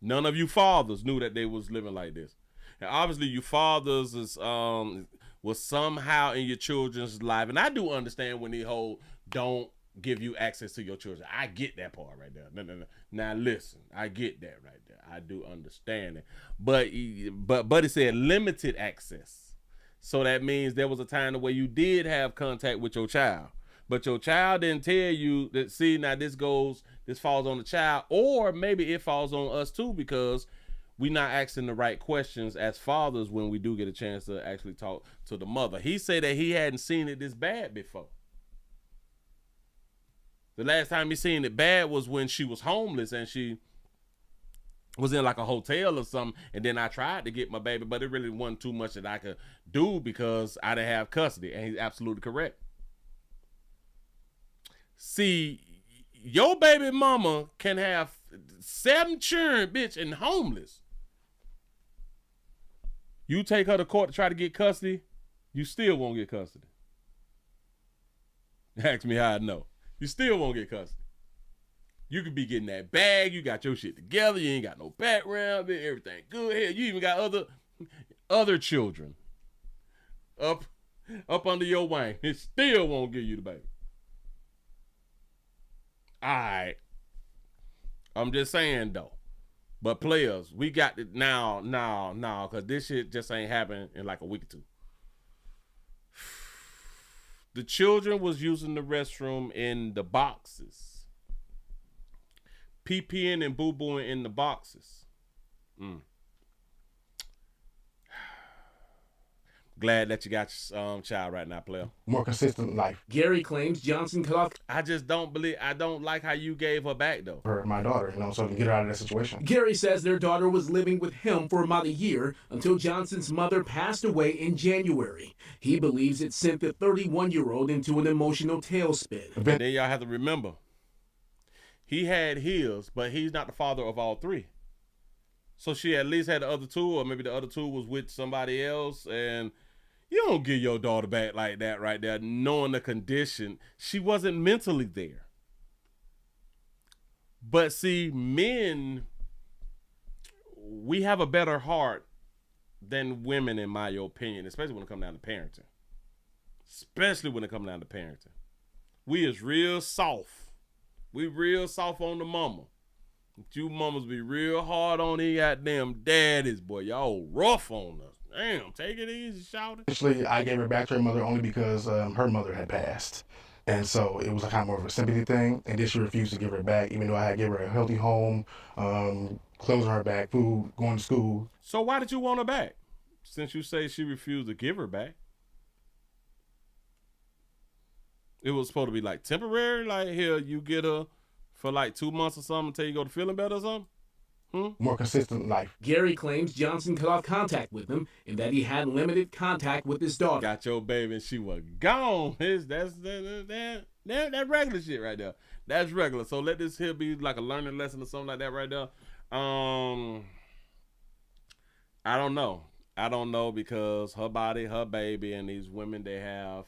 None of you fathers knew that they was living like this. And obviously you fathers is was somehow in your children's life. And I do understand when they hold don't give you access to your children. I get that part right there. No. Now listen, I get that right there. I do understand it. But it said limited access. So that means there was a time where you did have contact with your child. But your child didn't tell you that, see, now this falls on the child, or maybe it falls on us too, because we're not asking the right questions as fathers when we do get a chance to actually talk to the mother. He said that he hadn't seen it this bad before. The last time he seen it bad was when she was homeless and she was in like a hotel or something, and then I tried to get my baby, but it really wasn't too much that I could do because I didn't have custody, and he's absolutely correct. See, your baby mama can have 7 children, bitch, and homeless. You take her to court to try to get custody, you still won't get custody. Ask me how I know. You still won't get custody. You could be getting that bag, you got your shit together, you ain't got no background, everything good here. You even got other children up under your wing. It still won't give you the baby. All right. I'm just saying though. But players, we got it now, because this shit just ain't happening in like a week or two. The children was using the restroom in the boxes. Pee-peeing and boo-booing in the boxes. Glad that you got your child right now, player. More consistent life. Gary claims Johnson cut off. I don't like how you gave her back though. For my daughter, so to get her out of that situation. Gary says their daughter was living with him for about a year until Johnson's mother passed away in January. He believes it sent the 31-year-old into an emotional tailspin. And then y'all have to remember, he had his, but he's not the father of all 3. So she at least had the other 2, or maybe the other 2 was with somebody else, and you don't give your daughter back like that right there, knowing the condition. She wasn't mentally there. But see, men, we have a better heart than women, in my opinion, especially when it comes down to parenting. We is real soft. We real soft on the mama. You mamas be real hard on these goddamn daddies, boy. Y'all rough on us. Damn, take it easy, shout it. Initially, I gave her back to her mother only because her mother had passed. And so it was a kind of more of a sympathy thing. And then she refused to give her back, even though I had given her a healthy home, clothes on her back, food, going to school. So why did you want her back? Since you say she refused to give her back. It was supposed to be like temporary, like here, you get her for like 2 months or something until you go to feeling better or something? More consistent life. Gary claims Johnson cut off contact with him and that he had limited contact with his daughter. Got your baby and she was gone. That's regular shit right there. That's regular. So let this here be like a learning lesson or something like that right there. I don't know because her body, her baby, and these women, they have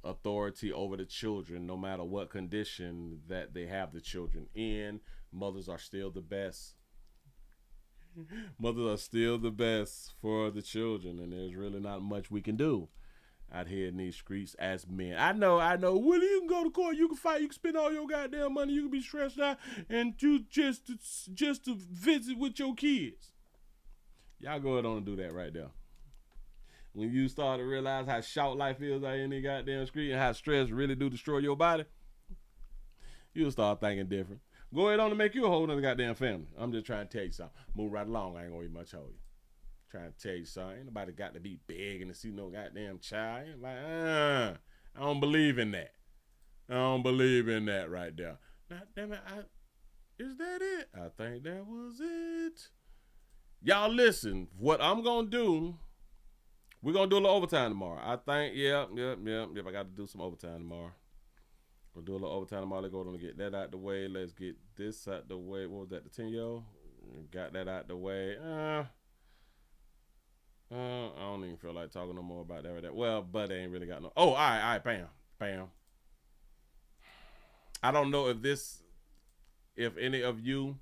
authority over the children no matter what condition that they have the children in. Mothers are still the best. Mothers are still the best for the children, and there's really not much we can do out here in these streets as men. I know. Willie, you can go to court, you can fight, you can spend all your goddamn money, you can be stressed out, and you just to visit with your kids. Y'all go ahead on and do that right there. When you start to realize how short life is out in the goddamn street and how stress really do destroy your body, you'll start thinking different. Go ahead on and make you a whole nother goddamn family. I'm just trying to tell you something. Move right along. I ain't gonna eat much hold you. Trying to tell you something. Ain't nobody got to be big and to see no goddamn child. Ain't like, I don't believe in that. I don't believe in that right there. Now, damn it, is that it? I think that was it. Y'all listen, what I'm going to do, we're going to do a little overtime tomorrow. I think, yep. I got to do some overtime tomorrow. We'll do a little overtime tomorrow. Let's go and get that out the way. Let's get this out the way. What was that, the 10-year? Got that out the way. I don't even feel like talking no more about that right there. Well, but they ain't really got no. Oh, all right, bam. I don't know if any of you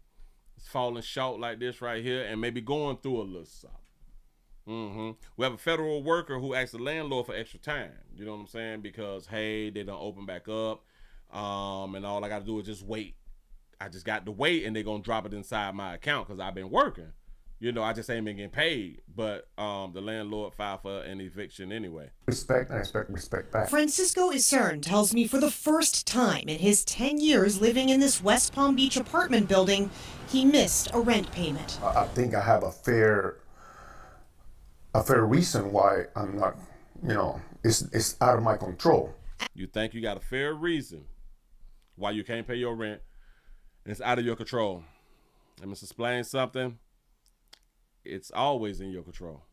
is falling short like this right here and maybe going through a little something. We have a federal worker who asked the landlord for extra time. You know what I'm saying? Because, hey, they don't open back up. And all I got to do is just wait. I just got to wait, and they're going to drop it inside my account because I've been working. You know, I just ain't been getting paid. But the landlord filed for an eviction anyway. Respect, and I expect respect back. Francisco Isern tells me for the first time in his 10 years living in this West Palm Beach apartment building, he missed a rent payment. I think I have a fair reason why I'm not, it's out of my control. You think you got a fair reason why you can't pay your rent, and it's out of your control. Let me explain something. It's always in your control.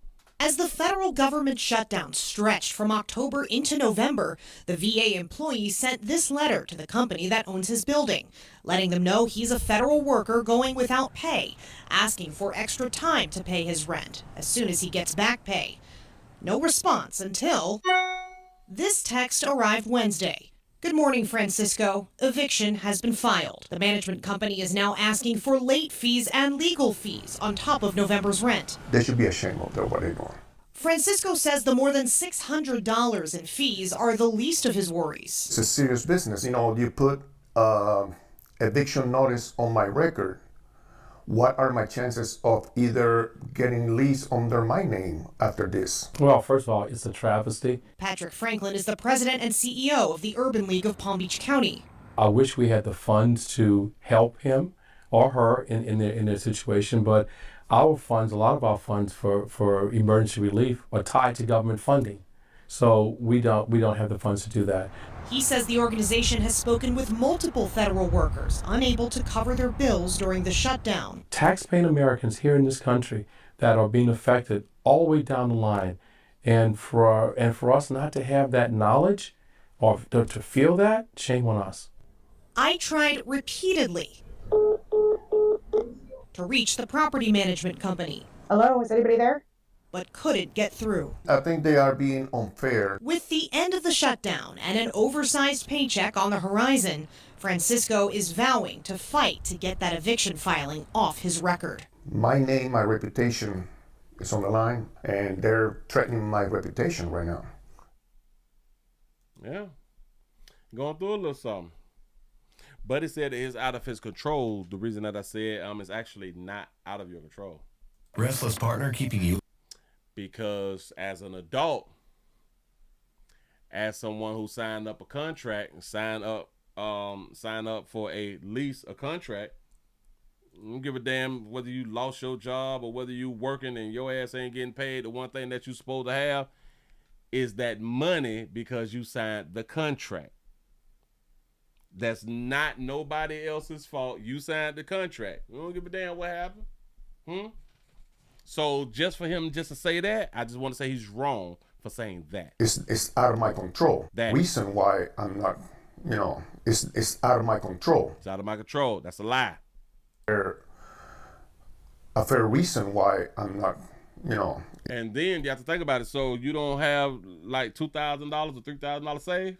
As the federal government shutdown stretched from October into November, the VA employee sent this letter to the company that owns his building, letting them know he's a federal worker going without pay, asking for extra time to pay his rent as soon as he gets back pay. No response until this text arrived Wednesday. Good morning, Francisco. Eviction has been filed. The management company is now asking for late fees and legal fees on top of November's rent. They should be ashamed of what they're doing. Francisco says the more than $600 in fees are the least of his worries. It's a serious business. You put eviction notice on my record. What are my chances of either getting lease under my name after this? Well, first of all, it's a travesty. Patrick Franklin is the president and CEO of the Urban League of Palm Beach County. I wish we had the funds to help him or her in their situation, but our funds, a lot of our funds for emergency relief are tied to government funding. So we don't have the funds to do that. He says the organization has spoken with multiple federal workers unable to cover their bills during the shutdown. Tax-paying Americans here in this country that are being affected all the way down the line, and for us not to have that knowledge or to feel that, shame on us. I tried repeatedly to reach the property management company. Hello, is anybody there? But couldn't get through. I think they are being unfair. With the end of the shutdown and an oversized paycheck on the horizon, Francisco is vowing to fight to get that eviction filing off his record. My name, my reputation is on the line, and they're threatening my reputation right now. Yeah. Going through a little something. But he said it is out of his control. The reason that I said it's actually not out of your control. Restless partner keeping you. Because as an adult, as someone who signed up a contract and sign up for a lease, a contract, you don't give a damn whether you lost your job or whether you working and your ass ain't getting paid. The one thing that you supposed to have is that money because you signed the contract. That's not nobody else's fault. You signed the contract. You don't give a damn what happened. So just for him just to say that, I just want to say he's wrong for saying that. It's out of my control. That reason why I'm not, it's out of my control. It's out of my control. That's a lie. A fair reason why I'm not, And then you have to think about it. So you don't have like $2,000 or $3,000 saved?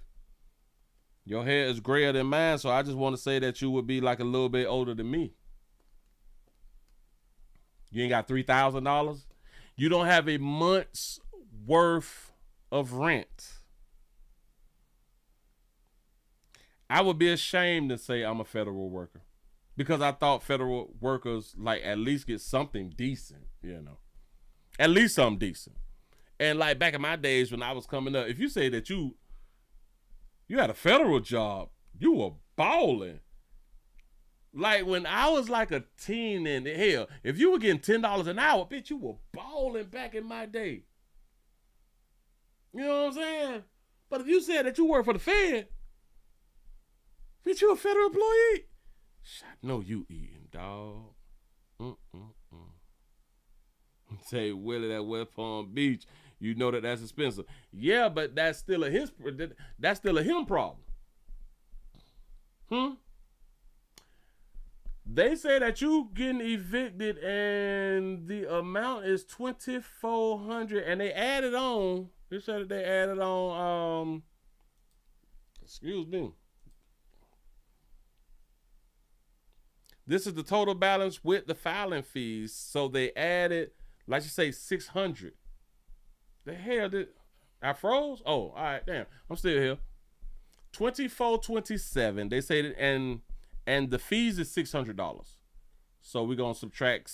Your hair is grayer than mine, so I just want to say that you would be like a little bit older than me. You ain't got $3,000. You don't have a month's worth of rent. I would be ashamed to say I'm a federal worker because I thought federal workers like at least get something decent, at least something decent. And like back in my days when I was coming up, if you say that you had a federal job, you were balling. Like when I was like a teen, and hell, if you were getting $10 an hour, bitch, you were balling back in my day. You know what I'm saying? But if you said that you work for the Fed, bitch, you a federal employee? I know you eating, dog. Say, Willie, that West Palm Beach, you know that's expensive. Yeah, but that's still a him problem. They say that you getting evicted and the amount is $2,400, and they added on. They said that they added on. Excuse me. This is the total balance with the filing fees. So they added, like you say, $600. The hell did I froze? Oh, all right, damn. I'm still here. $2,427. They say that, and the fees is $600. So we're gonna subtract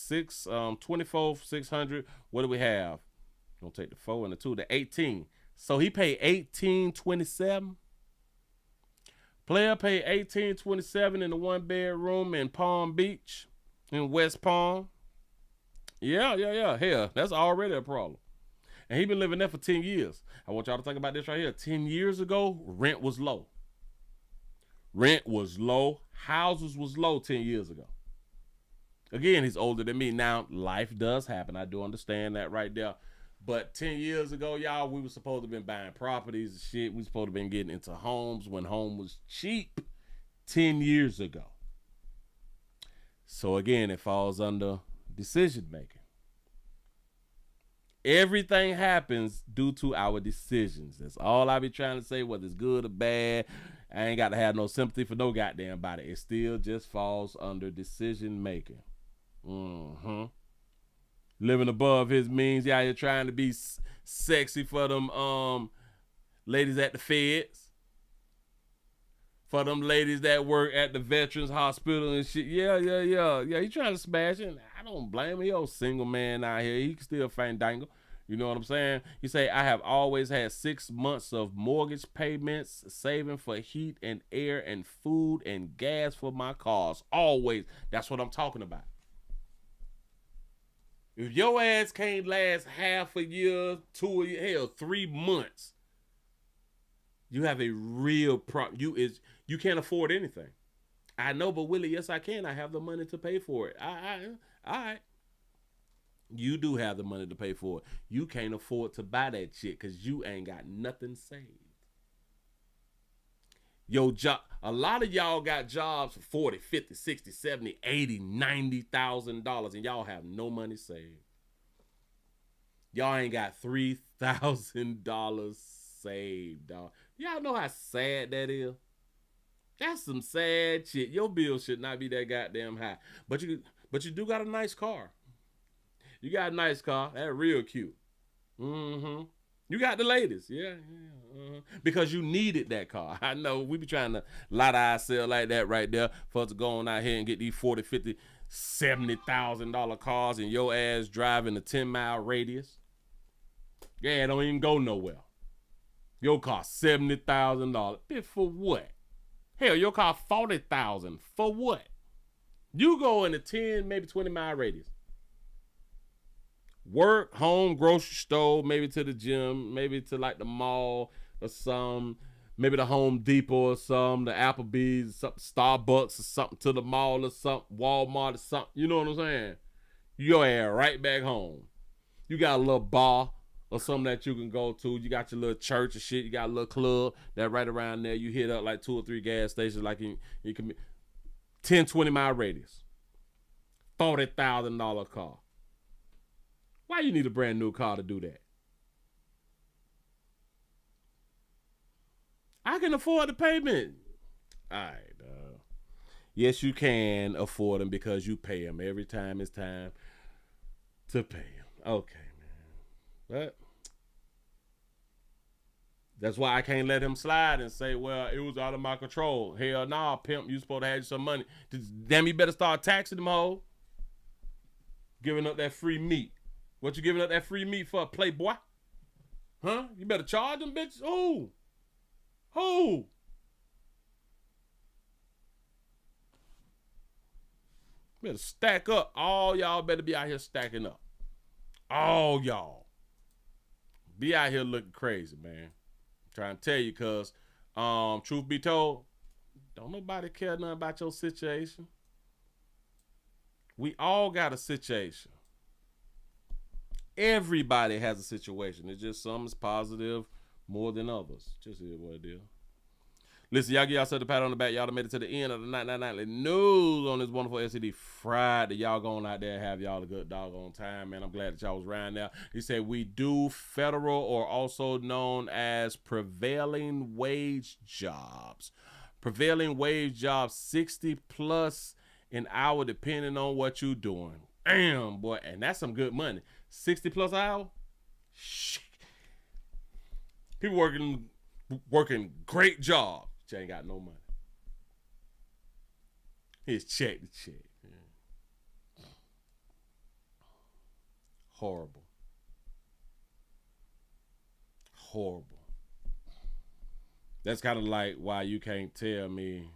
24, 600. What do we have? Gonna take the 4 and the 2, the 18. So he paid $1,827. Player paid $1,827 in the 1-bedroom in Palm Beach, in West Palm. Yeah. Hell, that's already a problem. And he been living there for 10 years. I want y'all to think about this right here. 10 years ago, rent was low. Rent was low. Houses was low 10 years ago. Again, he's older than me. Now, life does happen. I do understand that right there. But 10 years ago, y'all, we were supposed to have been buying properties and shit. We were supposed to have been getting into homes when home was cheap 10 years ago. So again, it falls under decision making. Everything happens due to our decisions. That's all I be trying to say, whether it's good or bad. I ain't got to have no sympathy for no goddamn body. It still just falls under decision making. Living above his means. Yeah, you're trying to be sexy for them ladies at the feds. For them ladies that work at the Veterans Hospital and shit. Yeah. He trying to smash it. I don't blame him. He old single man out here. He can still fandangle. You know what I'm saying? He say, I have always had 6 months of mortgage payments, saving for heat and air and food and gas for my cars. Always. That's what I'm talking about. If your ass can't last half a year, 2 a year, hell, 3 months, you have a real problem. You can't afford anything. I know, but Willie, yes, I can. I have the money to pay for it. All right. You do have the money to pay for it. You can't afford to buy that shit because you ain't got nothing saved. Your job, a lot of y'all got jobs for $40, $50, $60, $70, $80, $90,000, and y'all have no money saved. Y'all ain't got $3,000 saved, dog. Y'all know how sad that is? That's some sad shit. Your bill should not be that goddamn high. But you do got a nice car. You got a nice car. That's real cute. You got the latest. Yeah. Because you needed that car. I know we be trying to lie to ourselves like that right there for us to go on out here and get these $40, $50, $70,000 cars and your ass driving a 10-mile radius. Yeah, it don't even go nowhere. Your car $70,000. Bitch, for what? Hell, your car $40,000. For what? You go in a 10, maybe 20-mile radius. Work, home, grocery store, maybe to the gym, maybe to like the mall or some, maybe the Home Depot or some, the Applebee's, something, Starbucks or something, to the mall or something, Walmart or something. You know what I'm saying? Your ass right back home. You got a little bar or something that you can go to. You got your little church or shit. You got a little club that right around there. You hit up like 2 or 3 gas stations, like you can be 10, 20-mile radius. $40,000 car. Why you need a brand new car to do that? I can afford the payment. All right, dog. Yes, you can afford them because you pay them every time it's time to pay them. Okay, man. But that's why I can't let him slide and say, well, it was out of my control. Hell nah, pimp, you supposed to have some money. Damn, you better start taxing them, ho. Giving up that free meat. What you giving up that free meat for, playboy? Huh? You better charge them, bitches. Who? Better stack up. All y'all better be out here stacking up. All y'all. Be out here looking crazy, man. I'm trying to tell you, cause truth be told, don't nobody care nothing about your situation. We all got a situation. Everybody has a situation. It's just some is positive more than others. Just is what it is. Listen, y'all give yourself a pat on the back. Y'all done made it to the end of the nightly news on this wonderful STD Friday. Y'all going out there and have y'all a good doggone time, man. I'm glad that y'all was around there. He said we do federal or also known as prevailing wage jobs. Prevailing wage jobs, 60 plus an hour depending on what you doing. Damn, boy. And that's some good money. 60 plus an hour? Shit. People working great jobs. She ain't got no money. It's check to check. Man. Horrible. Horrible. That's kind of like why you can't tell me,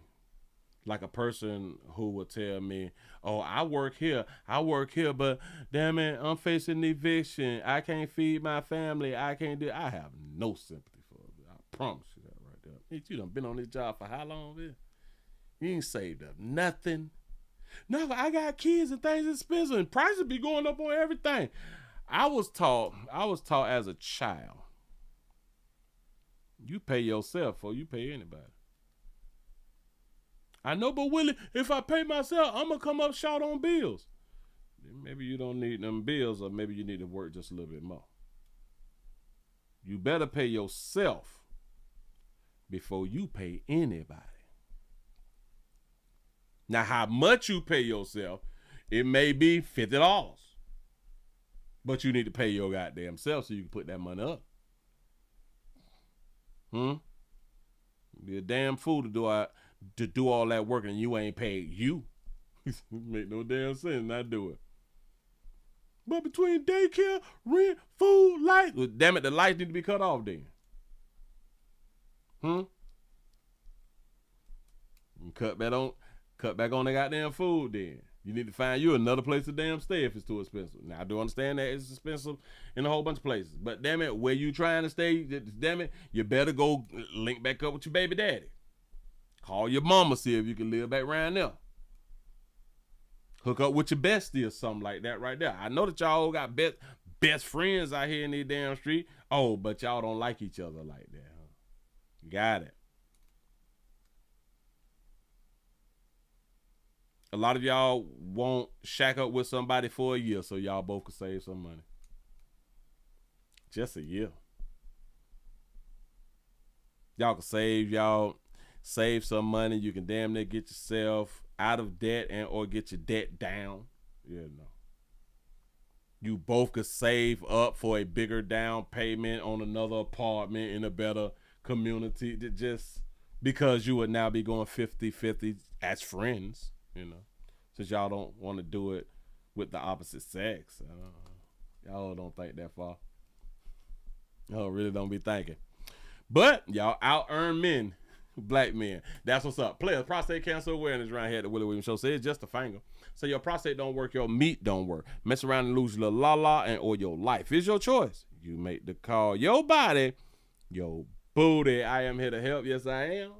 like a person who would tell me, oh, I work here, but damn it, I'm facing eviction. I can't feed my family. I can't do. I have no sympathy for it. I promise you that right there. Bitch, you done been on this job for how long, man? You ain't saved up nothing. No, I got kids and things expensive and prices be going up on everything. I was taught as a child, you pay yourself before you pay anybody. I know, but Willie, if I pay myself, I'm going to come up short on bills. Maybe you don't need them bills, or maybe you need to work just a little bit more. You better pay yourself before you pay anybody. Now, how much you pay yourself, it may be $50. But you need to pay your goddamn self so you can put that money up. Be a damn fool to do all that work and you ain't paid you. Make no damn sense not do it. But between daycare, rent, food, lights, well, damn it, the lights need to be cut off then. Cut back on the goddamn food then. You need to find you another place to damn stay if it's too expensive. Now, I do understand that it's expensive in a whole bunch of places. But damn it, where you trying to stay, damn it, you better go link back up with your baby daddy. Call your mama, see if you can live back around there. Hook up with your bestie or something like that right there. I know that y'all got best friends out here in these damn street. Oh, but y'all don't like each other like that, huh? Got it. A lot of y'all won't shack up with somebody for a year so y'all both can save some money. Just a year. Y'all can save some money. You can damn near get yourself out of debt and or get your debt down. You know. You both could save up for a bigger down payment on another apartment in a better community. Just because you would now be going 50-50 as friends. You know, since y'all don't want to do it with the opposite sex. Y'all don't think that far. Y'all really don't be thinking. But y'all out-earn men, black men. That's what's up. Players, prostate cancer awareness right here at the Willie Williams Show. Say it's just a finger. So your prostate don't work, your meat don't work. Mess around and lose your la-la and or your life. It's your choice. You make the call. Your body, your booty. I am here to help. Yes, I am.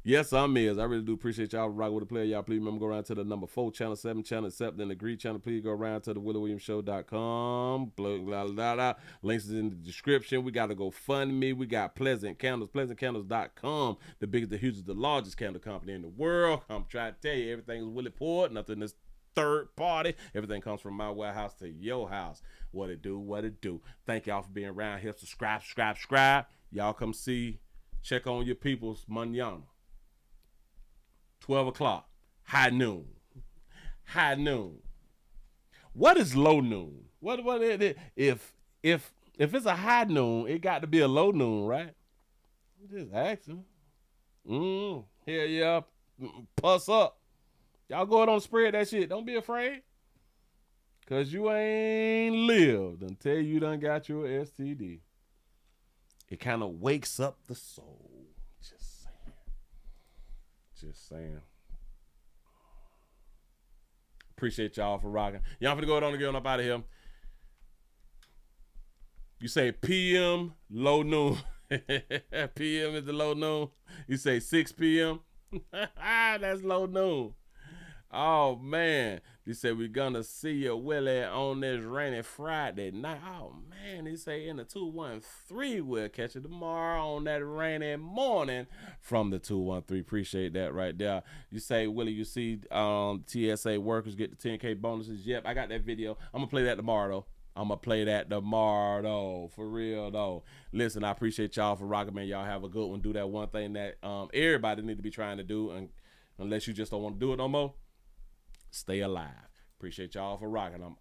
Yes, I'm is. I really do appreciate y'all rocking with the player. Y'all please remember go around to the number 4 channel, 7 channel, accept and agree channel. Please go around to the WillieWilliamsShow.com. Blah, blah, blah, blah. Links is in the description. We got to go fund me. We got Pleasant Candles, PleasantCandles.com. The biggest, the hugest, the largest candle company in the world. I'm trying to tell you, everything is Willie poured. Nothing is third party. Everything comes from my warehouse to your house. What it do. Thank y'all for being around here. Subscribe. Y'all come see, check on your people's manana. 12 o'clock, high noon. What is low noon? What is it? If it's a high noon, it got to be a low noon, right? I'm just asking. Here y'all, puss up. Y'all go ahead on spread that shit. Don't be afraid. Cause you ain't lived until you done got your STD. It kind of wakes up the soul. Just saying. Appreciate y'all for rocking. Y'all finna go on and get on up out of here. You say PM, low noon. PM is the low noon. You say 6 p.m. That's low noon. Oh, man. He said, we're going to see you, Willie, on this rainy Friday night. Oh, man. He say, in the 213, we'll catch you tomorrow on that rainy morning from the 213. Appreciate that right there. You say, Willie, you see TSA workers get the 10K bonuses. Yep, I got that video. I'm going to play that tomorrow, though. For real, though. Listen, I appreciate y'all for rocking, man. Y'all have a good one. Do that one thing that everybody need to be trying to do, and unless you just don't want to do it no more. Stay alive. Appreciate y'all for rocking. I'm out.